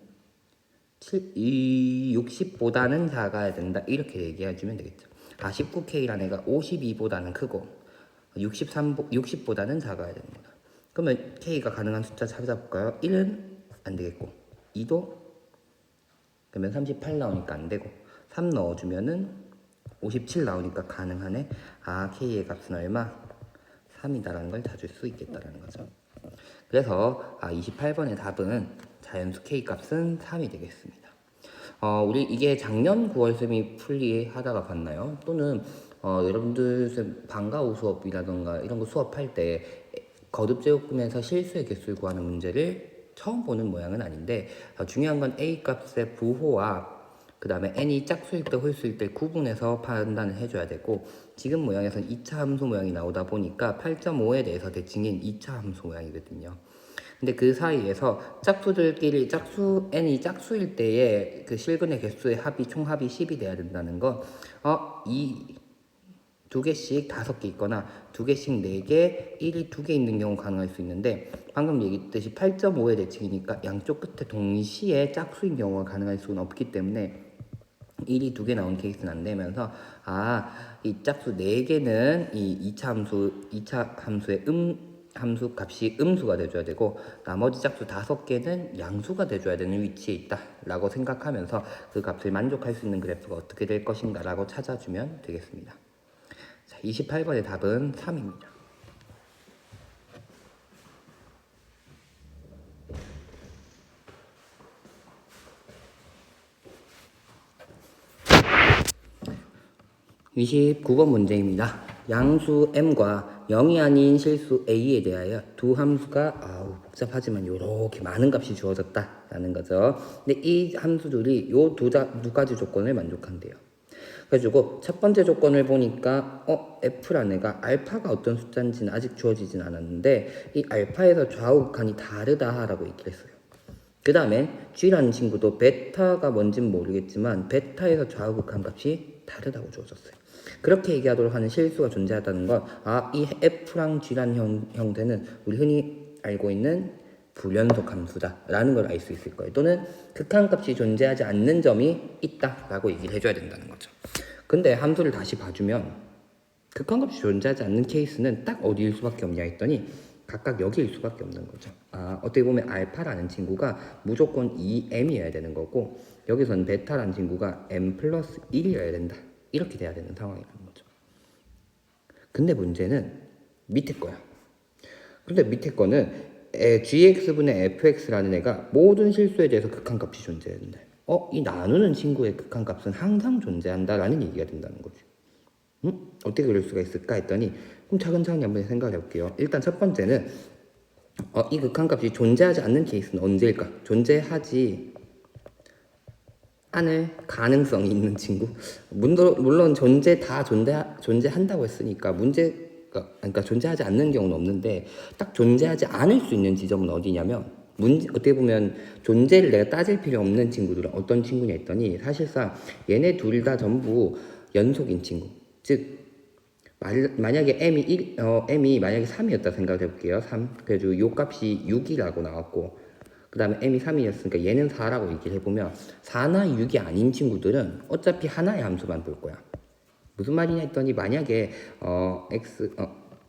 60보다는 작아야 된다 이렇게 얘기해 주면 되겠죠. 19K라는 애가 52보다는 크고 60보다는 작아야 됩니다. 그러면 K가 가능한 숫자 찾아볼까요? 1은 안 되겠고 2도 그러면 38 나오니까 안 되고 3 넣어주면은 57 나오니까 가능하네. K의 값은 얼마? 3이다라는 걸 찾을 수 있겠다라는 거죠. 그래서 28번의 답은 자연수 K 값은 3이 되겠습니다. 우리 이게 작년 9월 쌤이 풀이하다가 봤나요? 또는 여러분들 방과 후 수업이라던가 이런 거 수업할 때 거듭 제곱근에서 실수의 개수를 구하는 문제를 처음 보는 모양은 아닌데 중요한 건 A 값의 부호와 그 다음에 n이 짝수일 때 홀수일 때 구분해서 판단을 해줘야 되고, 지금 모양에서는 2차 함수 모양이 나오다 보니까 8.5에 대해서 대칭인 2차 함수 모양이거든요. 근데 그 사이에서 짝수들끼리 n이 짝수일 때의 그 실근의 개수의 합이 총합이 10이 돼야 된다는 거, 이 두 개씩 5개 있거나 두 개씩 4개, 1이 2개 있는 경우 가능할 수 있는데, 방금 얘기했듯이 8.5의 대칭이니까 양쪽 끝에 동시에 짝수인 경우가 가능할 수는 없기 때문에 1이 2개 나온 케이스는 안 되면서, 이 짝수 4개는 이 2차 함수의 함수 값이 음수가 돼줘야 되고, 나머지 짝수 5개는 양수가 돼줘야 되는 위치에 있다 라고 생각하면서 그 값을 만족할 수 있는 그래프가 어떻게 될 것인가 라고 찾아주면 되겠습니다. 자, 28번의 답은 3입니다. (29번) 문제입니다. 양수 m과 0이 아닌 실수 a에 대하여 두 함수가 복잡하지만 이렇게 많은 값이 주어졌다 라는 거죠. 근데 이 함수들이 요 두 가지 조건을 만족한대요. 그래가지고 첫 번째 조건을 보니까 f라는 애가 알파가 어떤 숫자인지는 아직 주어지진 않았는데, 이 알파에서 좌우 극한이 다르다라고 얘기를 했어요. 그 다음에 g라는 친구도 베타가 뭔진 모르겠지만 베타에서 좌우 극한 값이 다르다고 주어졌어요. 그렇게 얘기하도록 하는 실수가 존재하다는 건, 이 f랑 g라는 형태는 우리 흔히 알고 있는 불연속 함수다라는 걸 알 수 있을 거예요. 또는 극한값이 존재하지 않는 점이 있다라고 얘기를 해줘야 된다는 거죠. 근데 함수를 다시 봐주면 극한값이 존재하지 않는 케이스는 딱 어디일 수밖에 없냐 했더니 각각 여기일 수밖에 없는 거죠. 어떻게 보면 알파라는 친구가 무조건 2m이어야 되는 거고, 여기서는 베타라는 친구가 m 플러스 1이어야 된다, 이렇게 돼야 되는 상황이라는 거죠. 근데 문제는 밑에 거야. 근데 밑에 거는 gx분의 fx라는 애가 모든 실수에 대해서 극한값이 존재하는데, 이 나누는 친구의 극한값은 항상 존재한다라는 얘기가 된다는 거죠. 어떻게 그럴 수가 있을까 했더니, 그럼 차근차근 한번 생각해 볼게요. 일단 첫 번째는 이 극한값이 존재하지 않는 케이스는 언제일까? 존재하지 않을 가능성이 있는 친구. 물론 존재한다고 했으니까 그러니까 존재하지 않는 경우는 없는데, 딱 존재하지 않을 수 있는 지점은 어디냐면, 어떻게 보면 존재를 내가 따질 필요 없는 친구들은 어떤 친구냐 했더니, 사실상 얘네 둘 다 전부 연속인 친구. 즉 만약에 m이 만약에 3이었다 생각해 볼게요. 3. 그래서 요 값이 6이라고 나왔고, 그 다음에 m이 3이었으니까 얘는 4라고 얘기를 해보면, 4나 6이 아닌 친구들은 어차피 하나의 함수만 볼 거야. 무슨 말이냐 했더니, 만약에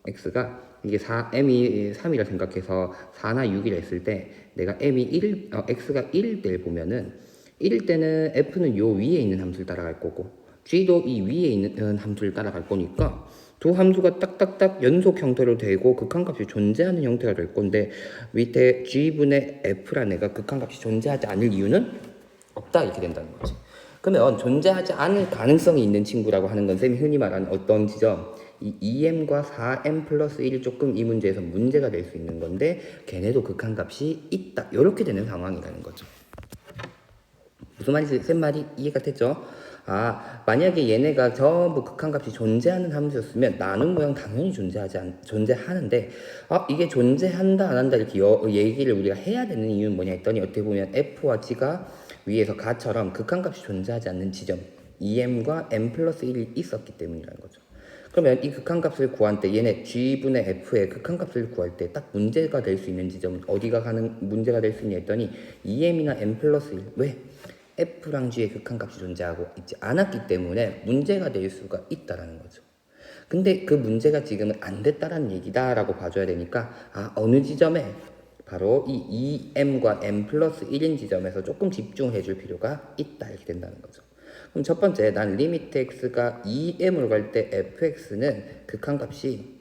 x가 이게 m이 3이라 생각해서 4나 6이라 했을 때, 내가 x가 1일 때를 보면은, 1일 때는 f는 요 위에 있는 함수를 따라갈 거고, g도 이 위에 있는 함수를 따라갈 거니까 두 함수가 딱딱딱 연속 형태로 되고 극한값이 존재하는 형태가 될 건데, 밑에 g분의 f라는 애가 극한값이 존재하지 않을 이유는 없다, 이렇게 된다는 거지. 그러면 존재하지 않을 가능성이 있는 친구라고 하는 건 쌤이 흔히 말하는 어떤 지점, 이 2m과 4m 플러스 1이 조금 이 문제에서 문제가 될 수 있는 건데, 걔네도 극한값이 있다, 이렇게 되는 상황이라는 거죠. 무슨 말인지 쌤 말이 이해가 됐죠? 만약에 얘네가 전부 극한값이 존재하는 함수였으면 나눈 모양 당연히 존재하는데, 이게 존재한다 안 한다 이렇게 얘기를 우리가 해야 되는 이유는 뭐냐 했더니, 어떻게 보면 f와 g가 위에서 가처럼 극한값이 존재하지 않는 지점 2m과 m 플러스 1이 있었기 때문이라는 거죠. 그러면 이 극한값을 구할 때 얘네 g분의 f의 극한값을 구할 때 딱 문제가 될 수 있는 지점은 어디가 문제가 될 수 있냐 했더니 2m이나 m 플러스 1. 왜? f랑 g의 극한값이 존재하고 있지 않았기 때문에 문제가 될 수가 있다라는 거죠. 근데 그 문제가 지금은 안 됐다라는 얘기다라고 봐줘야 되니까, 어느 지점에 바로 이 2m과 m 플러스 1인 지점에서 조금 집중해 줄 필요가 있다, 이렇게 된다는 거죠. 그럼 첫 번째, 난 리미트 x가 2m으로 갈 때 fx는 극한값이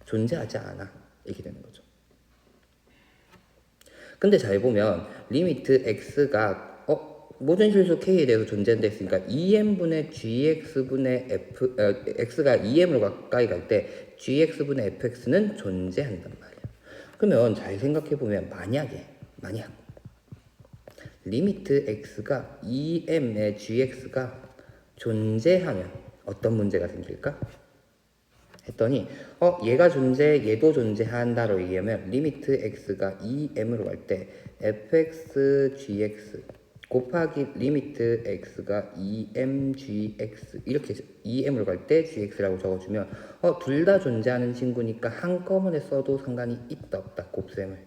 존재하지 않아, 이렇게 되는 거죠. 근데 잘 보면 리미트 x가 모든 실수 k에 대해서 존재한다 했으니까 2m분의 gx분의 x가 2m으로 가까이 갈 때 gx분의 fx는 존재한단 말이야. 그러면 잘 생각해보면, 만약 리미트 x가 2m의 gx가 존재하면 어떤 문제가 생길까? 했더니 얘가 얘도 존재한다로 얘기하면 리미트 x가 2m으로 갈 때 fx gx 곱하기 리미트 x가 2m gx 이렇게 2m으로 갈 때 gx라고 적어주면 둘 다 존재하는 친구니까 한꺼번에 써도 상관이 있다 없다 곱셈을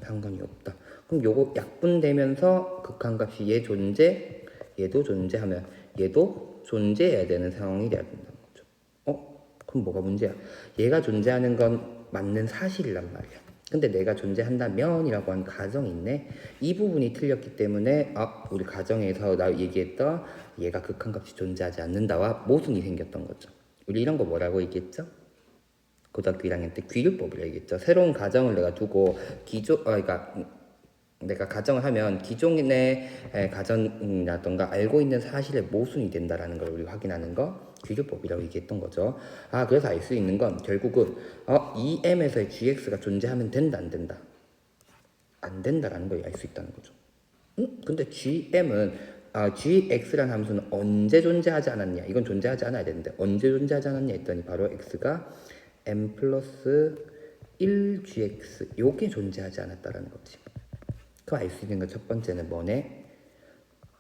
상관이 없다. 그럼 요거 약분되면서 극한값이 얘 존재 얘도 존재하면 얘도 존재해야 되는 상황이 돼야 된다는 거죠. 그럼 뭐가 문제야? 얘가 존재하는 건 맞는 사실이란 말이야. 근데 내가 존재한다면이라고 한 가정이 있네. 이 부분이 틀렸기 때문에 우리 가정에서 나 얘기했던 얘가 극한값이 존재하지 않는다와 모순이 생겼던 거죠. 우리 이런 거 뭐라고 얘기했죠? 고등학교 1학년 때 귀율법이라고 얘기했죠. 새로운 가정을 내가 두고 그러니까 내가 가정을 하면 기존의 가정이라던가 알고 있는 사실에 모순이 된다라는 걸 우리 확인하는 거 귀율법이라고 얘기했던 거죠. 그래서 알 수 있는 건 결국은 EM에서의 GX가 존재하면 된다 안 된다? 안 된다라는 걸 알 수 있다는 거죠. 근데 GM은 GX라는 함수는 언제 존재하지 않았냐? 이건 존재하지 않아야 되는데 언제 존재하지 않았냐 했더니 바로 X가 M 플러스 1GX 요게 존재하지 않았다라는 거지. 그럼 알 수 있는 건 첫 번째는 뭐네?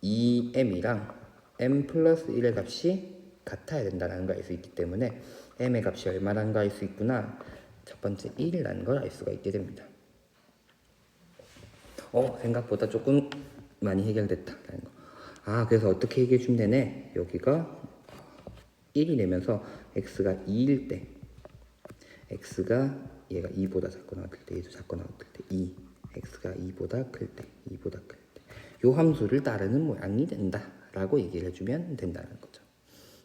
2m이랑 m 플러스 1의 값이 같아야 된다는 걸 알 수 있기 때문에 m의 값이 얼마라는 걸 알 수 있구나. 첫 번째 1이라는 걸 알 수가 있게 됩니다. 생각보다 조금 많이 해결됐다라는 거. 그래서 어떻게 얘기해 주면 되네? 여기가 1이 되면서 x가 2일 때 x가 얘가 2보다 작고 나왔을 때 얘도 작고 나왔을 때 2 x가 2보다 클 때, 2보다 클 때, 요 함수를 따르는 모양이 된다라고 얘기를 해주면 된다는 거죠.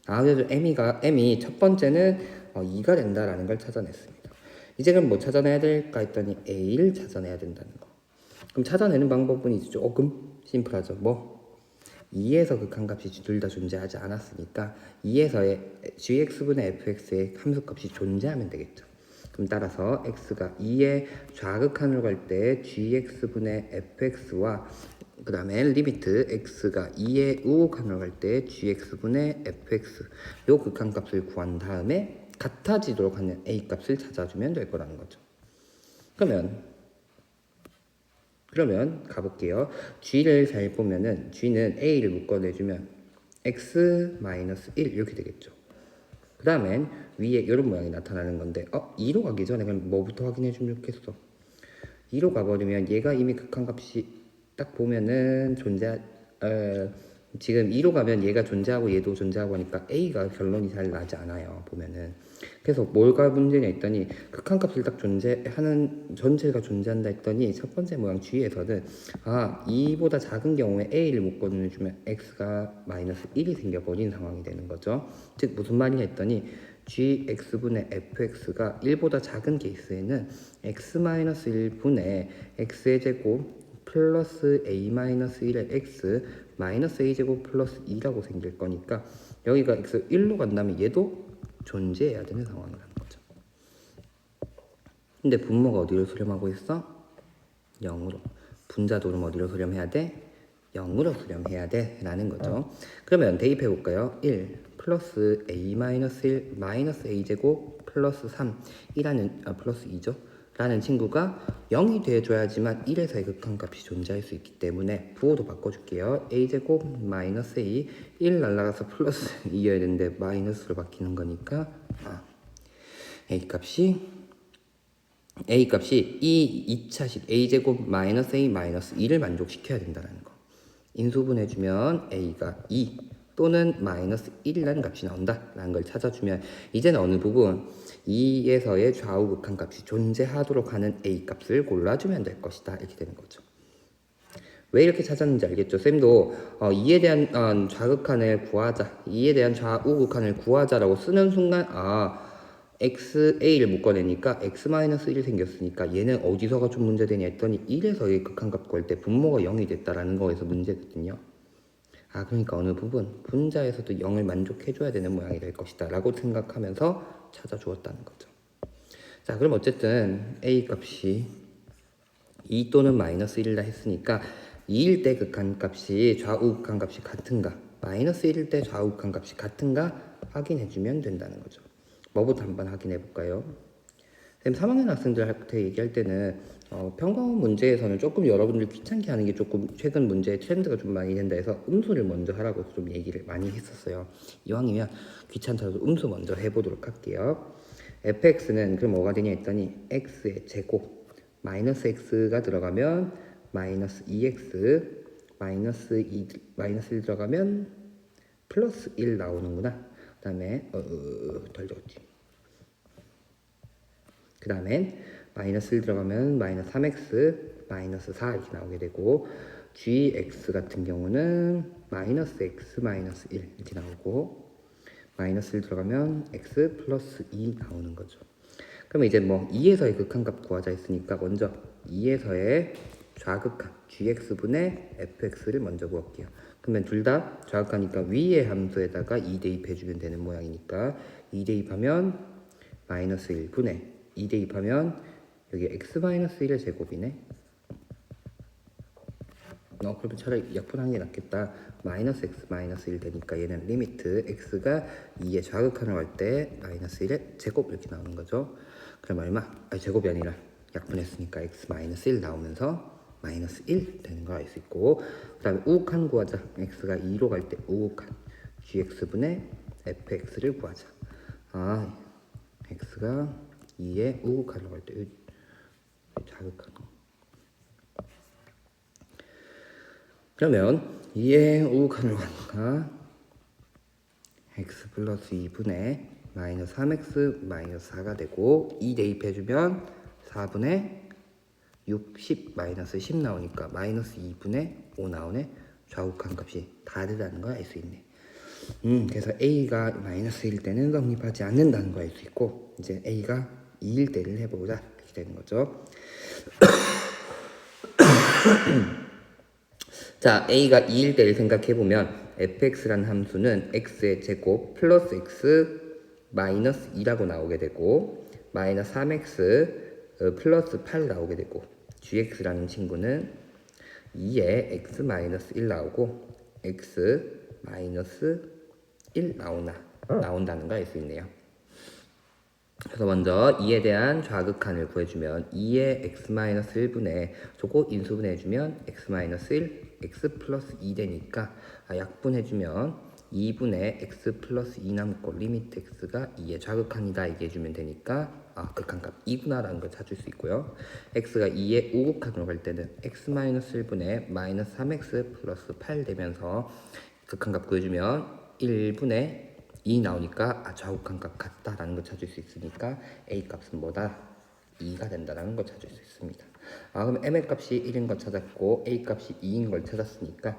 그래서 m이 첫 번째는 2가 된다라는 걸 찾아냈습니다. 이제 그럼 뭐 찾아내야 될까 했더니 a를 찾아내야 된다는 거. 그럼 찾아내는 방법은 이제 조금 심플하죠. 2에서 극한값이 둘 다 존재하지 않았으니까 2에서의 gx분의 fx의 함수값이 존재하면 되겠죠. 그럼 따라서 x가 2의 좌극한으로 갈 때 gx분의 fx와 그 다음에 리미트 x가 2의 우극한으로 갈 때 gx분의 fx 요 극한값을 구한 다음에 같아지도록 하는 a 값을 찾아주면 될 거라는 거죠. 그러면 가볼게요. g를 잘 보면은 g는 a를 묶어내주면 x-1 이렇게 되겠죠. 그 다음엔 위에 이런 모양이 나타나는 건데 2로 가기 전에 그럼 뭐부터 확인해주면 좋겠어? 2로 가버리면 얘가 이미 극한값이 딱 보면은 지금 2로 가면 얘가 존재하고 얘도 존재하고 하니까 A가 결론이 잘 나지 않아요. 보면은 그래서 뭐가 문제냐 했더니 극한값을 딱 존재하는 전체가 존재한다 했더니 첫 번째 모양 G에서는 2보다 작은 경우에 A를 묶어주면 X가 마이너스 1이 생겨버린 상황이 되는 거죠. 즉 무슨 말이냐 했더니 gx분의 fx가 1보다 작은 케이스에는 x-1분의 x의 제곱 플러스 a-1의 x 마이너스 a제곱 플러스 2라고 생길 거니까 여기가 x 1로 간다면 얘도 존재해야 되는 상황이라는 거죠. 근데 분모가 어디로 수렴하고 있어? 0으로. 분자도 그럼 어디로 수렴해야 돼? 0으로 수렴해야 돼 라는 거죠. 그러면 대입해 볼까요? 1 플러스 a-1 마이너스 a제곱 플러스 3 플러스 2죠. 라는 친구가 0이 돼줘야지만 1에서의 극한값이 존재할 수 있기 때문에 부호도 바꿔줄게요. a제곱 마이너스 a 1 날라가서 플러스 2여야 되는데 마이너스로 바뀌는 거니까 a 값이 이 2차식 a제곱 마이너스 a 마이너스 2를 만족시켜야 된다는 거. 인수분해주면 a가 2 또는 마이너스 1이라는 값이 나온다라는 걸 찾아주면 이제는 어느 부분 2에서의 좌우 극한값이 존재하도록 하는 a 값을 골라주면 될 것이다 이렇게 되는 거죠. 왜 이렇게 찾았는지 알겠죠? 쌤도 2에 대한 좌극한을 구하자, 2에 대한 좌우 극한을 구하자라고 쓰는 순간 xa를 묶어내니까 x-1이 생겼으니까 얘는 어디서가 좀 문제되냐 했더니 1에서의 극한값 구할 때 분모가 0이 됐다라는 거에서 문제거든요. 그러니까 어느 부분 분자에서도 0을 만족해줘야 되는 모양이 될 것이다 라고 생각하면서 찾아주었다는 거죠. 자, 그럼 어쨌든 a 값이 2 또는 마이너스 1이라 했으니까 2일 때 극한값이 좌우 극한값이 같은가, 마이너스 1일 때 좌우 극한값이 같은가 확인해주면 된다는 거죠. 뭐부터 한번 확인해 볼까요? 선생님 3학년 학생들한테 얘기할 때는 평가원 문제에서는 조금 여러분들 귀찮게 하는 게 조금 최근 문제의 트렌드가 좀 많이 된다 해서 음수를 먼저 하라고 좀 얘기를 많이 했었어요. 이왕이면 귀찮더라도 음수 먼저 해보도록 할게요. fx는 그럼 뭐가 되냐 했더니 x의 제곱 마이너스 x가 들어가면 마이너스 2x 마이너스 1 들어가면 플러스 1 나오는구나. 그 다음에 덜 적었지. 그 다음엔 마이너스 1 들어가면 마이너스 3x 마이너스 4 이렇게 나오게 되고, gx 같은 경우는 마이너스 x 마이너스 1 이렇게 나오고, 마이너스 1 들어가면 x 플러스 2 나오는 거죠. 그러면 이제 뭐 2에서의 극한값 구하자 했으니까 먼저 2에서의 좌극한 gx분의 fx를 먼저 구할게요. 그러면 둘 다 좌극하니까 위의 함수에다가 2 대입해주면 되는 모양이니까 2 대입하면 마이너스 1분의 2 대입하면 여기 x-1의 제곱이네. 그러면 차라리 약분하는 게 낫겠다. 마이너스 x 마이너스 1 되니까 얘는 리미트 x가 2의 좌극한을 할 때 마이너스 1의 제곱 이렇게 나오는 거죠. 그럼 얼마? 제곱이 아니라 약분했으니까 x 마이너스 1 나오면서 마이너스 1 되는 거 알 수 있고, 그 다음에 우극한 구하자. x가 2로 갈 때 우극한 gx분의 fx를 구하자. x가 2의 우극한으로 갈 때 자극한 거. 그러면 2의 우극한으로 가니까 x 플러스 2분의 마이너스 3x 마이너스 4가 되고, 2 대입해주면 4분의 60 마이너스 10 나오니까 마이너스 2분의 5 나오네. 좌우극한 값이 다르다는 걸 알 수 있네. 그래서 a가 마이너스 1일 때는 성립하지 않는다는 걸 알 수 있고, 이제 a가 2일 때를 해보자 이렇게 되는 거죠. 자, a가 2일 때를 생각해보면 fx라는 함수는 x의 제곱 플러스 x 마이너스 2라고 나오게 되고, 마이너스 3x 플러스 8 나오게 되고, gx라는 친구는 2에 x 마이너스 1 나오고 x 마이너스 1 나온다는 걸 알 수 있네요. 그래서 먼저 2에 대한 좌극한을 구해주면 2의 x-1분의 저거 인수분해해주면 x-1 x 플러스 2 되니까 약분해주면 2분의 x 플러스 2 남고 리미트 x가 2의 좌극한이다 이게 해주면 되니까 극한값 2구나라는 걸 찾을 수 있고요. x가 2의 우극한으로 갈 때는 x-1분의 마이너스 3x 플러스 8 되면서 극한값 구해주면 1분의 2 나오니까 좌우극한값 같다라는 걸 찾을 수 있으니까 a 값은 뭐다? 2가 된다라는 걸 찾을 수 있습니다. 그럼 m의 값이 1인 걸 찾았고 a 값이 2인 걸 찾았으니까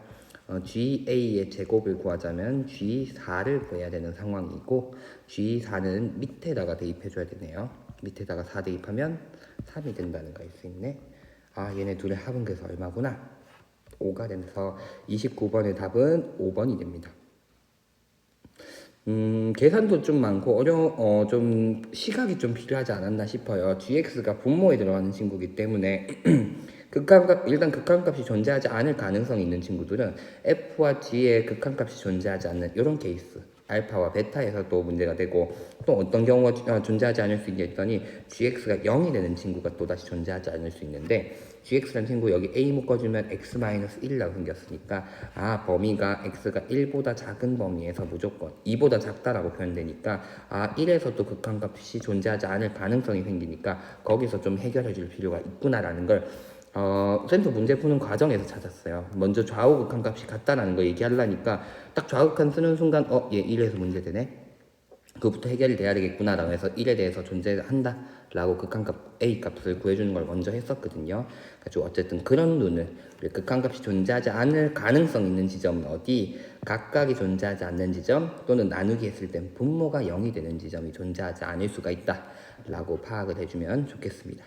GA의 제곱을 구하자면 G4를 구해야 되는 상황이고, G4는 밑에다가 대입해줘야 되네요. 밑에다가 4 대입하면 3이 된다는 거 알 수 있네. 얘네 둘의 합은 그래서 얼마구나? 5가 되면서 29번의 답은 5번이 됩니다. 계산도 좀 많고 좀 시각이 좀 필요하지 않았나 싶어요. gx가 분모에 들어가는 친구이기 때문에 일단 극한값이 존재하지 않을 가능성이 있는 친구들은 f와 g의 극한값이 존재하지 않는 이런 케이스, 알파와 베타에서 또 문제가 되고, 또 어떤 경우가 존재하지 않을 수 있냐 했더니 gx가 0이 되는 친구가 또다시 존재하지 않을 수 있는데, gx라는 친구 여기 a 묶어주면 x-1이라고 생겼으니까 범위가 x가 1보다 작은 범위에서 무조건 2보다 작다라고 표현되니까 1에서도 극한값이 존재하지 않을 가능성이 생기니까 거기서 좀 해결해 줄 필요가 있구나라는 걸 센터 문제 푸는 과정에서 찾았어요. 먼저 좌우 극한값이 같다라는 거 얘기하려니까 딱 좌우극한 쓰는 순간 얘 1에서 문제되네? 그부터 해결이 돼야 되겠구나라고 해서 1에 대해서 존재한다 라고 극한값 A 값을 구해주는 걸 먼저 했었거든요. 그래서 어쨌든 그런 눈을 극한값이 존재하지 않을 가능성 있는 지점은 어디, 각각이 존재하지 않는 지점 또는 나누기 했을 땐 분모가 0이 되는 지점이 존재하지 않을 수가 있다 라고 파악을 해주면 좋겠습니다.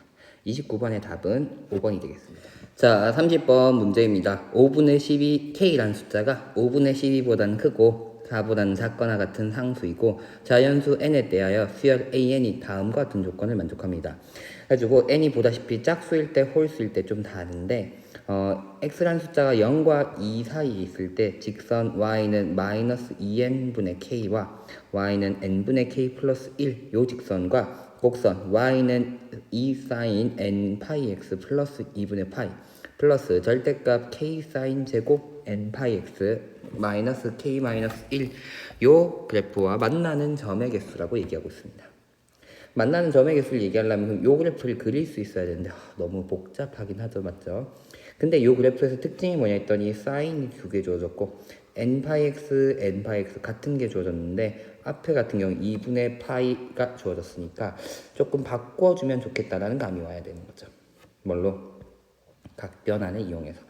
29번의 답은 5번이 되겠습니다. 자, 30번 문제입니다. 5분의 12, K라는 숫자가 5분의 12보다는 크고 4보다는 작거나 같은 상수이고 자연수 n에 대하여 수열 an이 다음과 같은 조건을 만족합니다. 그래가지고 n이 보다시피 짝수일 때 홀수일 때 좀 다른데 x라는 숫자가 0과 2 사이에 있을 때 직선 y는 마이너스 2n분의 k와 y는 n분의 k 플러스 1 요 직선과 곡선 y는 2 사인 n 파이 x 플러스 2분의 파이 플러스 절대값 k 사인 제곱 n 파이 x 마이너스 k 마이너스 1 요 그래프와 만나는 점의 개수라고 얘기하고 있습니다. 만나는 점의 개수를 얘기하려면 요 그래프를 그릴 수 있어야 되는데 너무 복잡하긴 하죠, 맞죠? 근데 요 그래프에서 특징이 뭐냐 했더니 사인이 두 개 주어졌고 n파이x, n파이x 같은 게 주어졌는데 앞에 같은 경우 2분의 파이가 주어졌으니까 조금 바꿔주면 좋겠다라는 감이 와야 되는 거죠. 뭘로? 각변환을 이용해서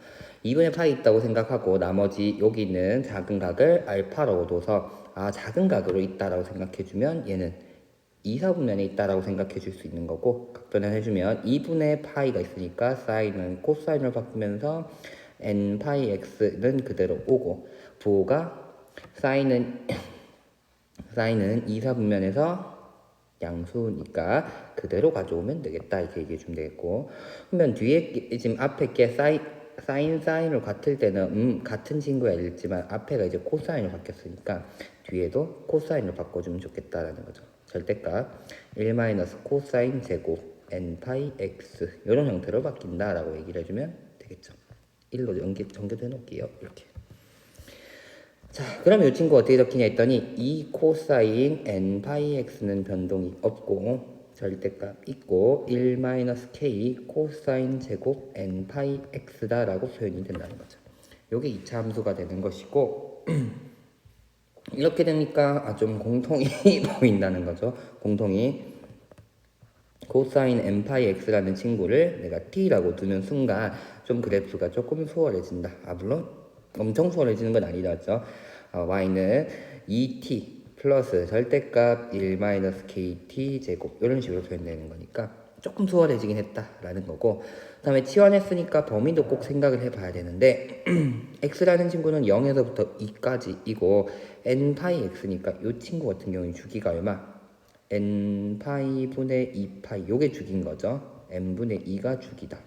2분의 파이 있다고 생각하고 나머지 여기 있는 작은 각을 알파라고 둬서 작은 각으로 있다라고 생각해주면 얘는 2, 4분면에 있다라고 생각해 줄 수 있는 거고 각변을 해주면 2분의 파이가 있으니까 사인은 코사인으로 바꾸면서 n 파이 x는 그대로 오고 부호가 사인은 2, 4분면에서 양수니까 그대로 가져오면 되겠다 이렇게 얘기해 주면 되겠고 그러면 뒤에 지금 앞에 게 사인으로 같을 때는 같은 친구야 읽지만 앞에가 이제 코사인으로 바뀌었으니까 뒤에도 코사인으로 바꿔주면 좋겠다라는 거죠. 절대값 1 코사인 제곱 n 파이 x 이런 형태로 바뀐다라고 얘기를 해주면 되겠죠. 1로 전개해 놓을게요. 이렇게. 자, 그러면 이 친구 어떻게 적히냐 했더니 2 코사인 n 파이 x는 변동이 없고 절대값 있고 1 k 코사인 제곱 n 파이 x다라고 표현이 된다는 거죠. 요게 2차 함수가 되는 것이고 이렇게 되니까 좀 공통이 보인다는 거죠. 공통이 코사인 n 파이 x라는 친구를 내가 t라고 두는 순간 좀 그래프가 조금 수월해진다. 물론 엄청 수월해지는 건 아니라죠. y는 2t 플러스 절대값 1 kt 제곱 이런 식으로 표현되는 거니까 조금 수월해지긴 했다라는 거고 그 다음에 치환했으니까 범위도 꼭 생각을 해봐야 되는데 x라는 친구는 0에서부터 2까지이고 n파이 x니까 이 친구 같은 경우는 주기가 얼마? n파이 분의 2파이 요게 주기인 거죠. n분의 2가 주기다.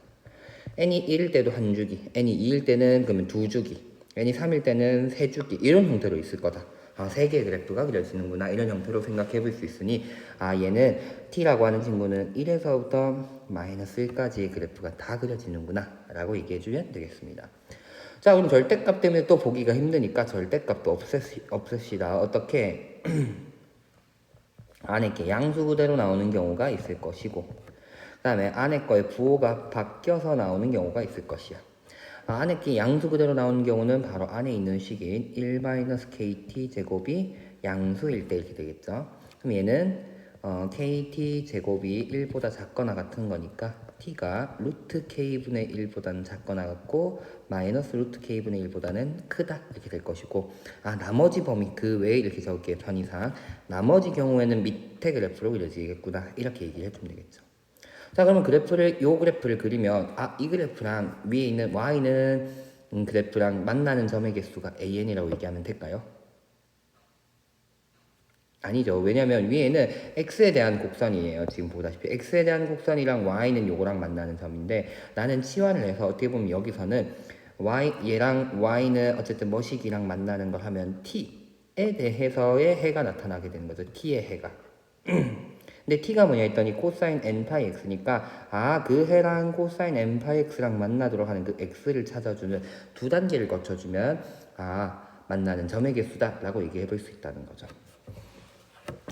n이 1일 때도 한 주기, n이 2일 때는 그러면 두 주기, n이 3일 때는 세 주기 이런 형태로 있을 거다. 세 개의 그래프가 그려지는구나 이런 형태로 생각해 볼 수 있으니 얘는 t라고 하는 친구는 1에서부터 마이너스 1까지의 그래프가 다 그려지는구나 라고 얘기해 주면 되겠습니다. 자, 그럼 절대값 때문에 또 보기가 힘드니까 절대값도 없앱시다. 어떻게? 안에 게 양수 그대로 나오는 경우가 있을 것이고 그 다음에 안에 거의 부호가 바뀌어서 나오는 경우가 있을 것이야. 안에 게 양수 그대로 나오는 경우는 바로 안에 있는 식인 1-kt 제곱이 양수일 때 이렇게 되겠죠. 그럼 얘는 kt 제곱이 1보다 작거나 같은 거니까 t가 루트 k분의 1보다는 작거나 같고 마이너스 루트 k분의 1보다는 크다 이렇게 될 것이고 나머지 범위 그 외에 이렇게 적을게요. 편의상 나머지 경우에는 밑에 그래프로 그려지겠구나 이렇게 얘기를 해주면 되겠죠. 자, 그러면 요 그래프를 그리면 이 그래프랑 위에 있는 y는 그래프랑 만나는 점의 개수가 an이라고 얘기하면 될까요? 아니죠. 왜냐면 위에는 x에 대한 곡선이에요. 지금 보다시피 x에 대한 곡선이랑 y는 요거랑 만나는 점인데 나는 치환을 해서 어떻게 보면 여기서는 얘랑 y는 어쨌든 뭐식이랑 만나는 걸 하면 t에 대해서의 해가 나타나게 되는 거죠. t의 해가. 근데 t가 뭐냐 했더니 코사인 n 파이 x니까 그 해랑 코사인 n 파이 x랑 만나도록 하는 그 x를 찾아주는 두 단계를 거쳐주면 만나는 점의 개수다 라고 얘기해 볼 수 있다는 거죠.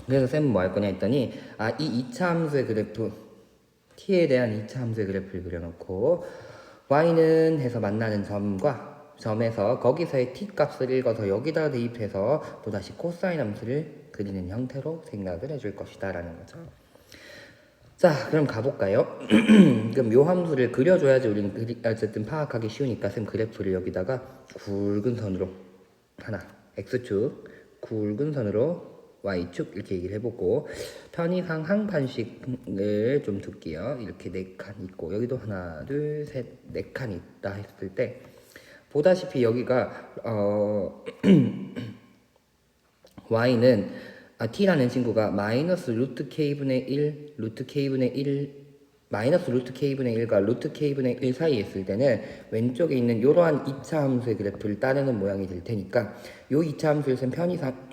그래서 쌤은 뭐 할 거냐 했더니 이 2차 함수의 그래프 t에 대한 2차 함수의 그래프를 그려놓고 y는 해서 만나는 점에서 거기서의 t 값을 읽어서 여기다 대입해서 또다시 코사인 함수를 그리는 형태로 생각을 해줄 것이다 라는 거죠. 자, 그럼 가볼까요? 그럼 요 함수를 그려줘야지 우리는 어쨌든 파악하기 쉬우니까 쌤 그래프를 여기다가 굵은 선으로 하나 x축 굵은 선으로 y축 이렇게 얘기를 해보고 편의상 항판식을 좀 둘게요. 이렇게 4칸 있고 여기도 하나 둘 셋 4칸 있다 했을 때 보다시피 여기가 y는 t라는 친구가 마이너스 루트 k분의 1 루트 k분의 1 마이너스 루트 k분의 1과 루트 k분의 1 사이에 있을 때는 왼쪽에 있는 이러한 2차 함수의 그래프를 따르는 모양이 될 테니까 이 2차 함수를 쓴 편의상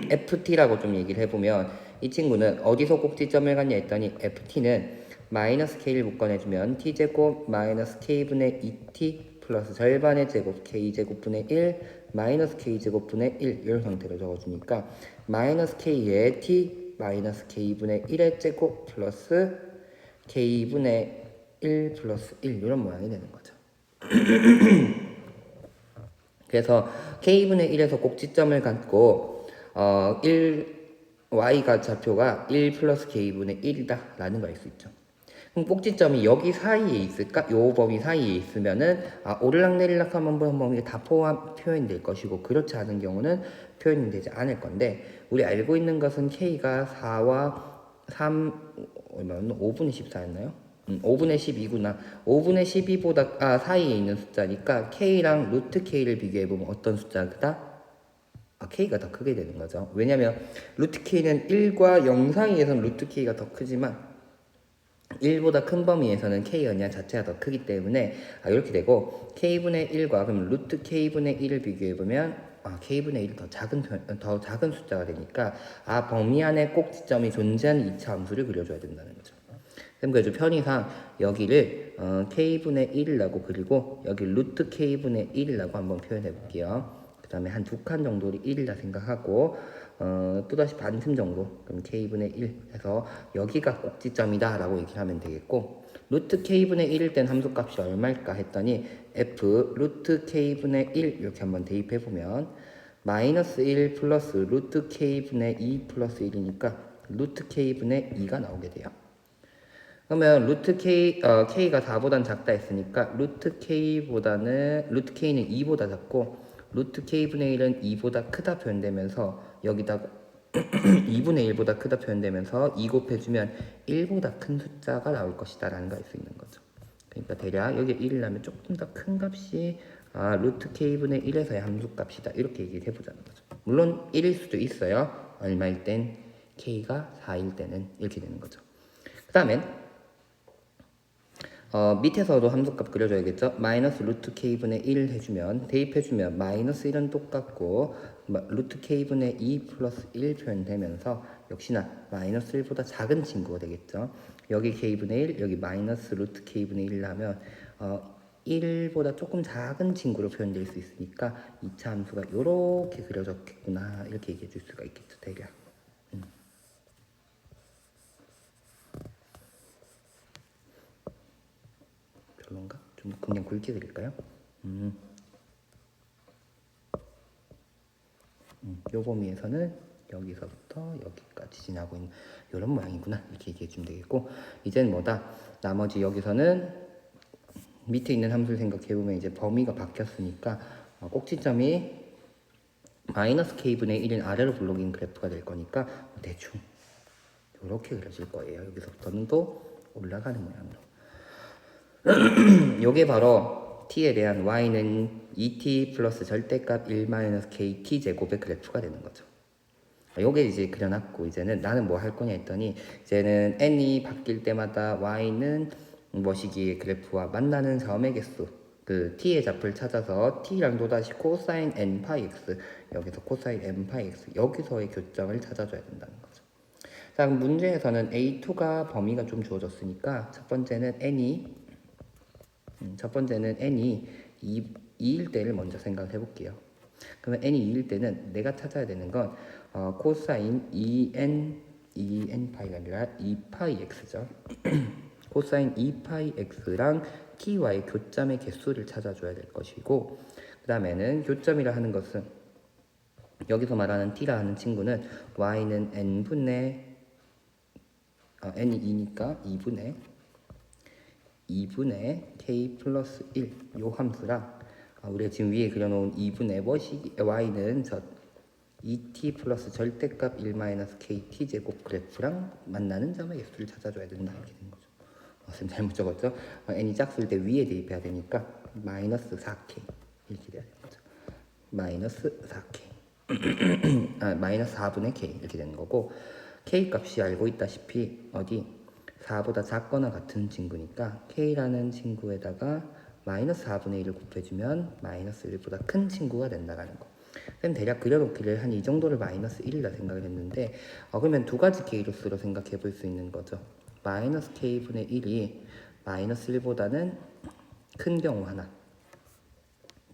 ft라고 좀 얘기를 해보면 이 친구는 어디서 꼭지점을 갖냐 했더니 ft는 마이너스 k를 묶어내주면 t제곱 마이너스 k분의 2t 플러스 절반의 제곱 k제곱분의 1 마이너스 k제곱분의 1 이런 형태로 적어주니까 마이너스 k의 t 마이너스 k분의 1의 제곱 플러스 k분의 1 플러스 1 이런 모양이 되는 거죠. 그래서 k분의 1에서 꼭지점을 갖고 y가 좌표가 1 플러스 k분의 1이다 라는 걸 알 수 있죠. 그럼 꼭지점이 여기 사이에 있을까? 요 범위 사이에 있으면은 오르락내리락 하면 범위가 다 포함 표현될 것이고 그렇지 않은 경우는 표현이 되지 않을 건데 우리 알고 있는 것은 k가 4와 3 얼마였나? 5분의 14였나요? 5분의 12구나. 5분의 12보다 사이에 있는 숫자니까 k랑 루트 k를 비교해보면 어떤 숫자다? k가 더 크게 되는 거죠. 왜냐면 루트 k는 1과 0 사이에서는 루트 k가 더 크지만 1보다 큰 범위에서는 k 연량 자체가 더 크기 때문에 이렇게 되고 k분의 1과 그럼 루트 k분의 1을 비교해보면 k분의 1이 더 작은 숫자가 되니까 범위 안에 꼭지점이 존재하는 2차 함수를 그려줘야 된다는 거죠. 그래서 편의상 여기를 k분의 1이라고 그리고 여기 루트 k분의 1이라고 한번 표현해 볼게요. 그 다음에 한 두 칸 정도를 1이라 생각하고 또다시 반틈 정도 그럼 k분의 1 해서 여기가 꼭지점이다 라고 얘기를 하면 되겠고 루트 k분의 1일 땐 함수값이 얼마일까 했더니 f 루트 k분의 1 이렇게 한번 대입해 보면 마이너스 1 플러스 루트 k분의 2 플러스 1이니까 루트 k분의 2가 나오게 돼요. 그러면 루트 k가 4보단 작다 했으니까 루트 k는 2보다 작고 루트 k분의 1은 2보다 크다 표현되면서 여기다가 2분의 1보다 크다 표현되면서 2 곱해주면 1보다 큰 숫자가 나올 것이다 라는 걸 알 수 있는 거죠. 그러니까 대략 여기 1을 하면 조금 더 큰 값이 루트 k분의 1에서의 함수값이다 이렇게 얘기를 해보자는 거죠. 물론 1일 수도 있어요. 얼마일 땐 k가 4일 때는 이렇게 되는 거죠. 그 다음엔 밑에서도 함수값 그려줘야겠죠. 마이너스 루트 k분의 1 해주면 대입해주면 마이너스 1은 똑같고 루트 k분의 2 플러스 1 표현되면서 역시나 마이너스 1보다 작은 친구가 되겠죠. 여기 k분의 1 여기 마이너스 루트 k분의 1 하면 1보다 조금 작은 친구로 표현될 수 있으니까 2차 함수가 이렇게 그려졌겠구나 이렇게 얘기해 줄 수가 있겠죠. 대략 별론가? 좀 그냥 굵게 그릴까요? 요 범위에서는 여기서부터 여기까지 지나고 있는 이런 모양이구나 이렇게 얘기해 주면 되겠고 이제는 뭐다? 나머지 여기서는 밑에 있는 함수를 생각해 보면 이제 범위가 바뀌었으니까 꼭지점이 마이너스 k분의 1인 아래로 블록인 그래프가 될 거니까 대충 이렇게 그려질 거예요. 여기서부터는 또 올라가는 모양으로. 요게 바로 t에 대한 y는 2t 플러스 절대값 1-kt 제곱의 그래프가 되는 거죠. 요게 이제 그려놨고 이제는 나는 뭐 할 거냐 했더니 이제는 n이 바뀔 때마다 y는 뭐시기의 그래프와 만나는 점의 개수 그 t의 좌표를 찾아서 t랑 또다시 코사인 n 파이 x 여기서 코사인 n 파이 x 여기서의 교점을 찾아줘야 된다는 거죠. 자 그럼 문제에서는 a2가 범위가 좀 주어졌으니까 첫 번째는 n이 2일 때를 먼저 생각해 볼게요. 그러면 n이 2일 때는 내가 찾아야 되는 건 코사인 2n 파이가 아니라 2파이 x죠. 코사인 2파이 x랑 t와의 교점의 개수를 찾아줘야 될 것이고 그 다음에는 교점이라 하는 것은 여기서 말하는 t라 하는 친구는 y는 n분의 n이 2니까 2분의 k 플러스 1 요 함수랑 우리가 지금 위에 그려놓은 2분의 y는 2t 플러스 절대값 1-kt 제곱 그래프랑 만나는 점의 개수를 찾아줘야 된다 이렇게 된 거죠. 선생님 잘못 적었죠? n이 작을 때 위에 대입해야 되니까 마이너스 4k 이렇게 돼야 되는 거죠. 마이너스 4k 마이너스 4분의 k 이렇게 되는 거고 k 값이 알고 있다시피 어디 4보다 작거나 같은 친구니까 K라는 친구에다가 마이너스 4분의 1을 곱해주면 마이너스 1보다 큰 친구가 된다는 거. 쌤 대략 그려놓기를 한 이 정도를 마이너스 1이라 생각을 했는데 그러면 두 가지 K로스로 생각해 볼 수 있는 거죠. 마이너스 K분의 1이 마이너스 1보다는 큰 경우 하나,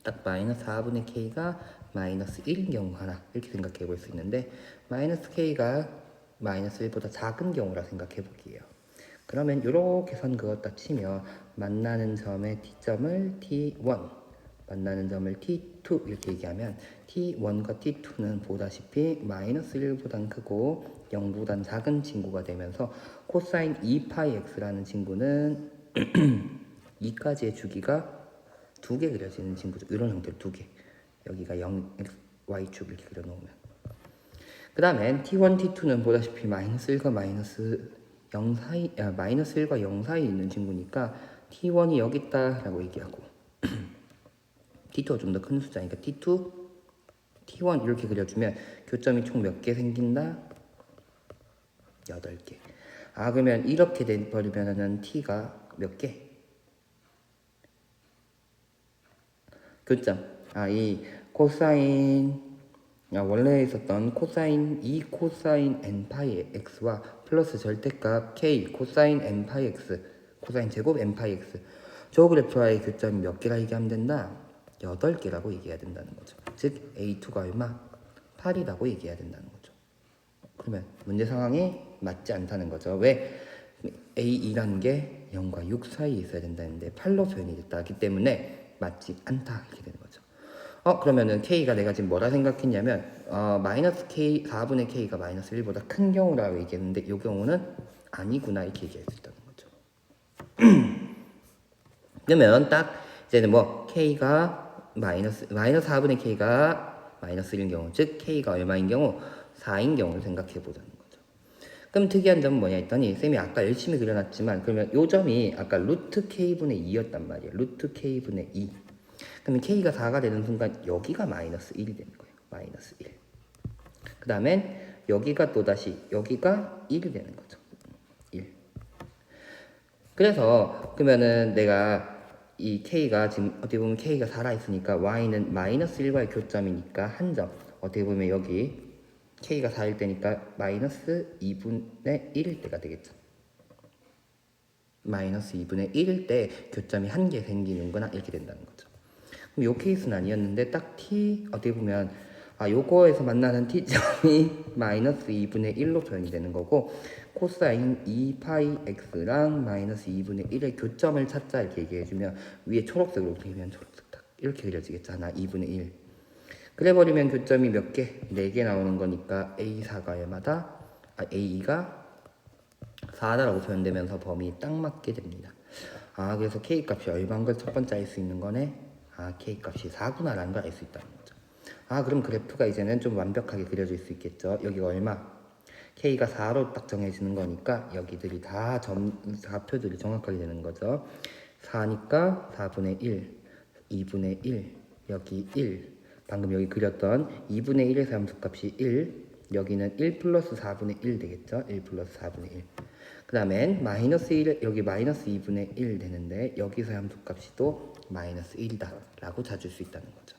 딱 마이너스 4분의 K가 마이너스 1인 경우 하나, 이렇게 생각해 볼 수 있는데 마이너스 K가 마이너스 1보다 작은 경우라 생각해 볼게요. 그러면 이렇게 선 그었다 치면 만나는 점의 T점을 T1, 만나는 점을 T2 이렇게 얘기하면 T1과 T2는 보다시피 마이너스 1보단 크고 0보단 작은 친구가 되면서 코사인 2파이 x라는 친구는 2까지의 주기가 두 개 그려지는 친구죠. 이런 형태로 두 개. 여기가 0, y축 이렇게 그려놓으면. 그 다음에 T1, T2는 보다시피 마이너스 1과 마이너스 0 사이, 마이너스 1과 0 사이에 있는 친구니까 T1이 여기 있다 라고 얘기하고 T2가 좀 더 큰 숫자니까 T2, T1 이렇게 그려주면 교점이 총 몇 개 생긴다? 8개. 그러면 이렇게 돼버리면은 T가 몇 개? 교점. 이 코사인, 원래 있었던 코사인 2 코사인 n파이 x와 플러스 절대값 k 코사인 n파이 x, 코사인 제곱 n파이 x. 저 그래프와의 교점이 몇 개라 얘기하면 된다? 8개라고 얘기해야 된다는 거죠. 즉 A2가 얼마? 8이라고 얘기해야 된다는 거죠. 그러면 문제 상황이 맞지 않다는 거죠. 왜? A2라는 게 0과 6 사이에 있어야 된다는데 8로 표현이 됐다기 때문에 맞지 않다 이렇게 되는 거죠. 그러면은 K가 내가 지금 뭐라 생각했냐면 마이너스 K 4분의 K가 마이너스 1보다 큰 경우라고 얘기했는데 이 경우는 아니구나 이렇게 얘기할 수 있다는 거죠. 그러면 딱 이제는 뭐 K가 마이너스 4분의 K가 마이너스 1인 경우, 즉 K가 얼마인 경우? 4인 경우를 생각해 보자는 거죠. 그럼 특이한 점은 뭐냐 했더니 쌤이 아까 열심히 그려놨지만 그러면 요 점이 아까 루트 K분의 2였단 말이에요. 루트 K분의 2. 그러면 K가 4가 되는 순간 여기가 마이너스 1이 되는 거예요. 마이너스 1. 그 다음엔 여기가 또다시 여기가 1이 되는 거죠. 1. 그래서 그러면은 내가 이 K가 지금 어떻게 보면 K가 살아있으니까 Y는 마이너스 1과의 교점이니까 한 점. 어떻게 보면 여기 K가 4일 때니까 마이너스 2분의 1일 때가 되겠죠. 마이너스 2분의 1일 때 교점이 한 개 생기는구나 이렇게 된다는 거죠. 그럼 요 케이스는 아니었는데 딱 T 어떻게 보면 요거에서 만나는 T점이 마이너스 2분의 1로 표현이 되는 거고 코사인 2파이 x랑 마이너스 2분의 1의 교점을 찾자 이렇게 얘기해주면 위에 초록색으로 그리면 초록색 딱 이렇게 그려지겠죠. 하나 2분의 1 그래버리면 교점이 몇 개? 4개 나오는 거니까 A4가 얼마다? A2가 4다라고 표현되면서 범위 딱 맞게 됩니다. 그래서 K값이 얼마인 걸 첫 번째 알 수 있는 거네? K값이 4구나라는 걸 알 수 있다는 거죠. 그럼 그래프가 이제는 좀 완벽하게 그려질 수 있겠죠. 여기가 얼마? K가 4로 딱 정해지는 거니까 여기들이 다 좌표들이 정확하게 되는 거죠. 4니까 4분의 1, 2분의 1, 여기 1. 방금 여기 그렸던 2분의 1에서 함수값이 1. 여기는 1 플러스 4분의 1 되겠죠. 1 플러스 4분의 1. 그 다음엔 마이너스 1, 여기 마이너스 2분의 1 되는데 여기서 함수값이 또 마이너스 1이다 라고 찾을 수 있다는 거죠.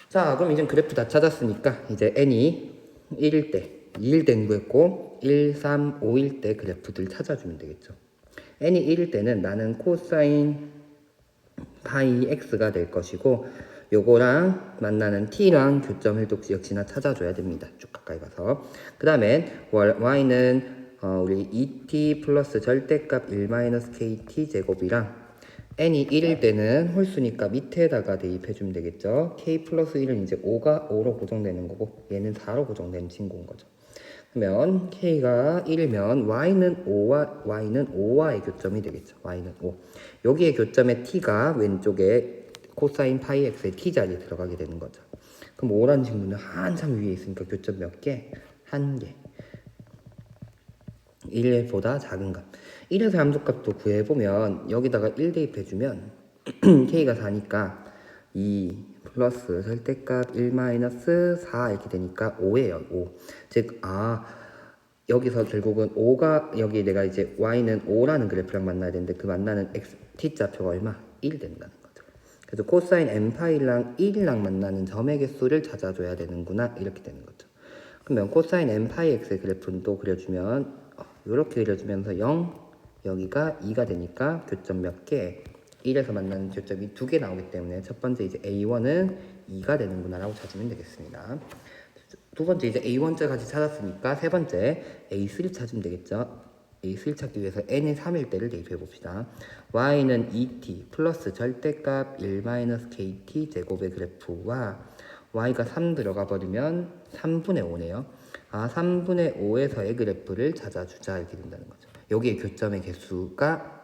자, 그럼 이제 그래프 다 찾았으니까 이제 n이 1일 때 2일 때 구했고 1, 3, 5일 때 그래프들 찾아주면 되겠죠. n이 1일 때는 나는 코사인 파이 x가 될 것이고 요거랑 만나는 t랑 교점을 역시나 찾아줘야 됩니다. 쭉 가까이 가서 그 다음에 y는 우리 2t 플러스 절대값 1-kt 제곱이랑 n이 1일 때는 홀수니까 밑에다가 대입해주면 되겠죠. k 플러스 1은 이제 5가 5로 고정되는 거고 얘는 4로 고정되는 친구인 거죠. 그러면 k가 1이면 y는 5와의 교점이 되겠죠. y는 5. 여기에 교점의 t가 왼쪽에 코사인 파이 x의 t 자리에 들어가게 되는 거죠. 그럼 5라는 친구는 한참 위에 있으니까 교점 몇 개? 한 개. 1보다 작은 값. 1에서 함수값도 구해보면 여기다가 1 대입해주면 k가 4니까 2 플러스 절대값 1 마이너스 4 이렇게 되니까 5예요. 5. 즉 여기서 결국은 5가 여기 내가 이제 y는 5라는 그래프랑 만나야 되는데 그 만나는 x t좌표가 얼마? 1 된다는 거죠. 그래서 코사인 n파이랑 1이랑 만나는 점의 개수를 찾아줘야 되는구나 이렇게 되는 거죠. 그러면 코사인 n파이 x의 그래프는 또 그려주면 이렇게 그려주면서 0 여기가 2가 되니까 교점 몇 개? 1에서 만나는 교점이 2개 나오기 때문에 첫 번째 이제 a1은 2가 되는구나 라고 찾으면 되겠습니다. 두 번째 이제 A1자까지 찾았으니까 세 번째 A3 찾으면 되겠죠. A3 찾기 위해서 n이 3일 때를 대입해 봅시다. y는 2t 플러스 절대값 1-kt 제곱의 그래프와 y가 3 들어가 버리면 3분의 5네요. 3분의 5에서의 그래프를 찾아주자 이렇게 된다는 거죠. 여기에 교점의 개수가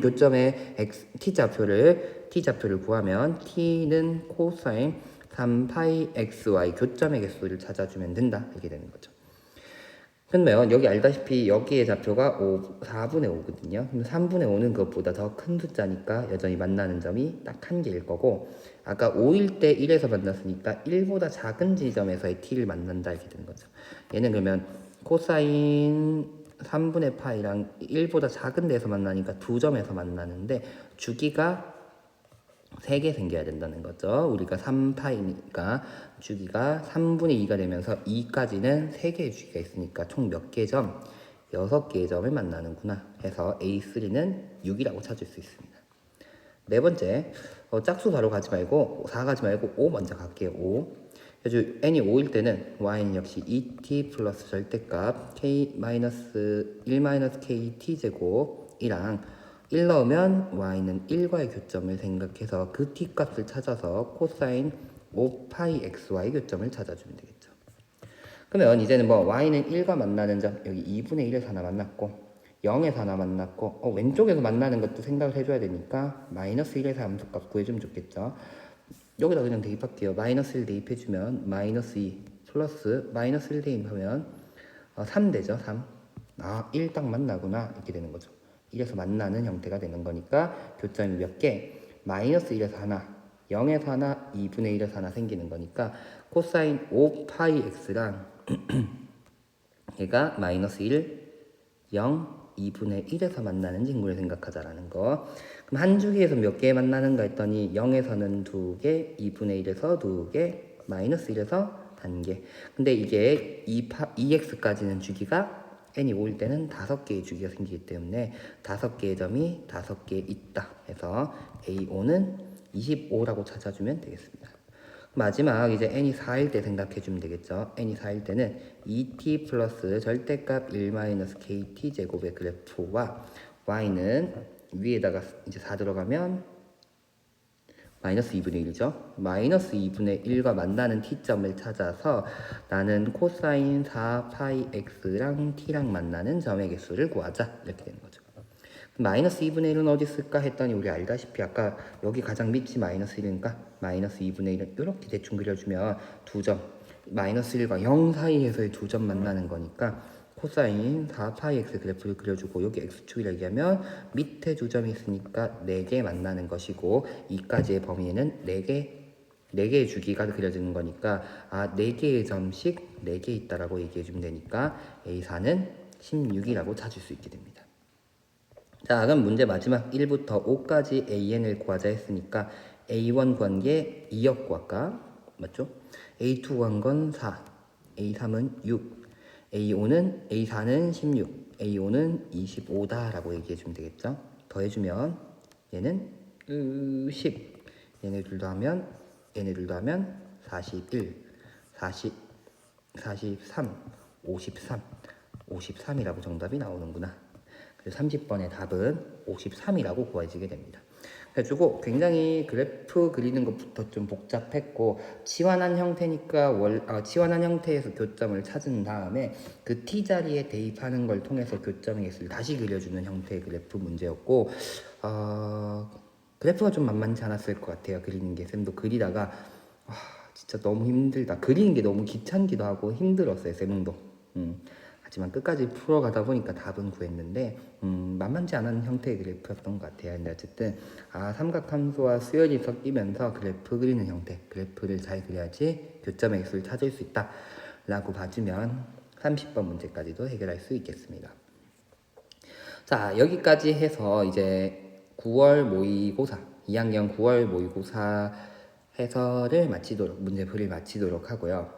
교점의 t좌표를 구하면 t는 코사인 3파이 xy 교점의 개수를 찾아주면 된다 이렇게 되는 거죠. 그러면 여기 알다시피 여기의 좌표가 4분의 5거든요. 그럼 3분의 5는 그것보다 더 큰 숫자니까 여전히 만나는 점이 딱 한 개일 거고 아까 5일 때 1에서 만났으니까 1보다 작은 지점에서의 t를 만난다 이렇게 되는 거죠. 얘는 그러면 코사인 3분의 파이랑 1보다 작은 데서 만나니까 두 점에서 만나는데 주기가 3개 생겨야 된다는 거죠. 우리가 3파이니까 주기가 3분의 2가 되면서 2까지는 3개의 주기가 있으니까 총 몇 개의 점? 6개의 점을 만나는구나 해서 A3는 6이라고 찾을 수 있습니다. 네 번째, 짝수 바로 가지 말고 4 가지 말고 5 먼저 갈게요. 5. 그래서 n이 5일 때는 y는 역시 2t 플러스 절대값 k-1-kt 제곱이랑 1 넣으면 y는 1과의 교점을 생각해서 그 t값을 찾아서 코사인 5파이 xy 교점을 찾아주면 되겠죠. 그러면 이제는 뭐 y는 1과 만나는 점 여기 2분의 1에서 하나 만났고 0에서 하나 만났고 왼쪽에서 만나는 것도 생각을 해줘야 되니까 마이너스 1에서 함수값 구해주면 좋겠죠. 여기다 그냥 대입할게요. 마이너스 1 대입해주면 마이너스 2 플러스 마이너스 1 대입하면 3 되죠. 3. 1 딱 만나구나 이렇게 되는 거죠. 1에서 만나는 형태가 되는 거니까 교점이 몇 개? 마이너스 1에서 하나 0에서 하나 2분의 1에서 하나 생기는 거니까 코사인 5파이 x랑 얘가 마이너스 1 0 2분의 1에서 만나는 친구를 생각하자라는 거. 그럼 한 주기에서 몇 개 만나는가 했더니 0에서는 2개, 2분의 1에서 2개, 마이너스 1에서 1개. 근데 이게 2x까지는 주기가 n이 5일 때는 5개의 주기가 생기기 때문에 5개의 점이 5개 있다 해서 A5는 25라고 찾아주면 되겠습니다. 마지막 이제 n이 4일 때 생각해주면 되겠죠. n이 4일 때는 2t 플러스 절대값 1-kt 제곱의 그래프와 y는 위에다가 이제 4 들어가면 마이너스 2분의 1이죠. 마이너스 2분의 1과 만나는 t점을 찾아서 나는 코사인 4파이 x랑 t랑 만나는 점의 개수를 구하자 이렇게 되는 거죠. 마이너스 2분의 1은 어디 있을까 했더니 우리 알다시피 아까 여기 가장 밑이 마이너스 1이니까 마이너스 2분의 1은 이렇게 대충 그려주면 두 점 마이너스 1과 0 사이에서의 두 점 만나는 거니까 코사인 4파이 x 그래프를 그려주고 여기 x축이라 얘기하면 밑에 두 점이 있으니까 4개 만나는 것이고 2까지의 범위에는 4개의 주기가 그려지는 거니까 4개의 점씩 4개 있다라고 얘기해주면 되니까 A4는 16이라고 찾을 수 있게 됩니다. 자, 그럼 문제 마지막 1부터 5까지 AN을 구하자 했으니까 A1 구한 게 2였고 아까 맞죠? A2 구한 건 4, A3은 6, A4는 16, A5는 25다 라고 얘기해주면 되겠죠? 더해주면 얘는 10, 얘네들도 하면 41, 40, 43, 53, 53이라고 정답이 나오는구나. 그래서 30번의 답은 53이라고 구해지게 됩니다. 그래가지고 굉장히 그래프 그리는 것부터 좀 복잡했고 치환한 형태니까 치환한 형태에서 교점을 찾은 다음에 그 t자리에 대입하는 걸 통해서 교점의 개수를 다시 그려주는 형태의 그래프 문제였고 그래프가 좀 만만치 않았을 것 같아요. 그리는 게 쌤도 그리다가 진짜 너무 힘들다. 그리는 게 너무 귀찮기도 하고 힘들었어요. 쌤도. 하지만 끝까지 풀어가다 보니까 답은 구했는데 만만치 않은 형태의 그래프였던 것 같아요. 근데 어쨌든 삼각함수와 수열이 섞이면서 그래프 그리는 형태, 그래프를 잘 그려야지 교점의 개수를 찾을 수 있다 라고 봐주면 30번 문제까지도 해결할 수 있겠습니다. 자, 여기까지 해서 이제 9월 모의고사, 2학년 9월 모의고사 해설을 마치도록, 문제풀이를 마치도록 하고요.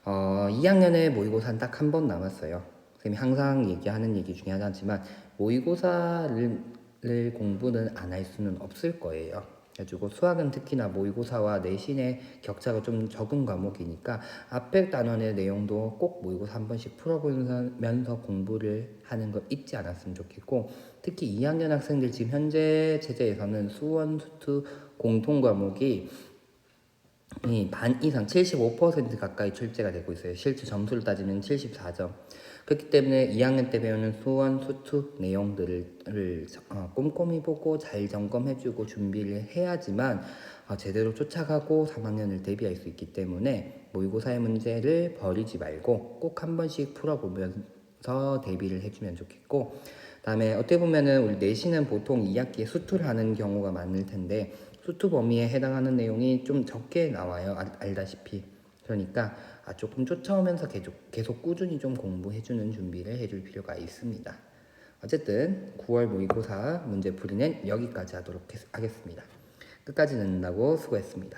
2학년의 모의고사는 딱 한 번 남았어요. 선생님이 항상 얘기하는 얘기 중에 하나지만 모의고사를 공부는 안 할 수는 없을 거예요. 그래가지고 수학은 특히나 모의고사와 내신의 격차가 좀 적은 과목이니까 앞에 단원의 내용도 꼭 모의고사 한 번씩 풀어보면서 공부를 하는 거 잊지 않았으면 좋겠고, 특히 2학년 학생들 지금 현재 체제에서는 수원, 수투 공통 과목이 반 이상 75% 가까이 출제가 되고 있어요. 실제 점수를 따지면 74점. 그렇기 때문에 2학년 때 배우는 수원, 수투 내용들을 꼼꼼히 보고 잘 점검해주고 준비를 해야지만 제대로 쫓아가고 3학년을 대비할 수 있기 때문에 모의고사의 문제를 버리지 말고 꼭 한 번씩 풀어보면서 대비를 해주면 좋겠고, 다음에 어떻게 보면은 우리 내신은 보통 2학기에 수투를 하는 경우가 많을 텐데 수투 범위에 해당하는 내용이 좀 적게 나와요. 알다시피. 그러니까 조금 쫓아오면서 계속 꾸준히 좀 공부해주는 준비를 해줄 필요가 있습니다. 어쨌든 9월 모의고사 문제풀이는 여기까지 하도록 하겠습니다. 끝까지 듣는다고 수고했습니다.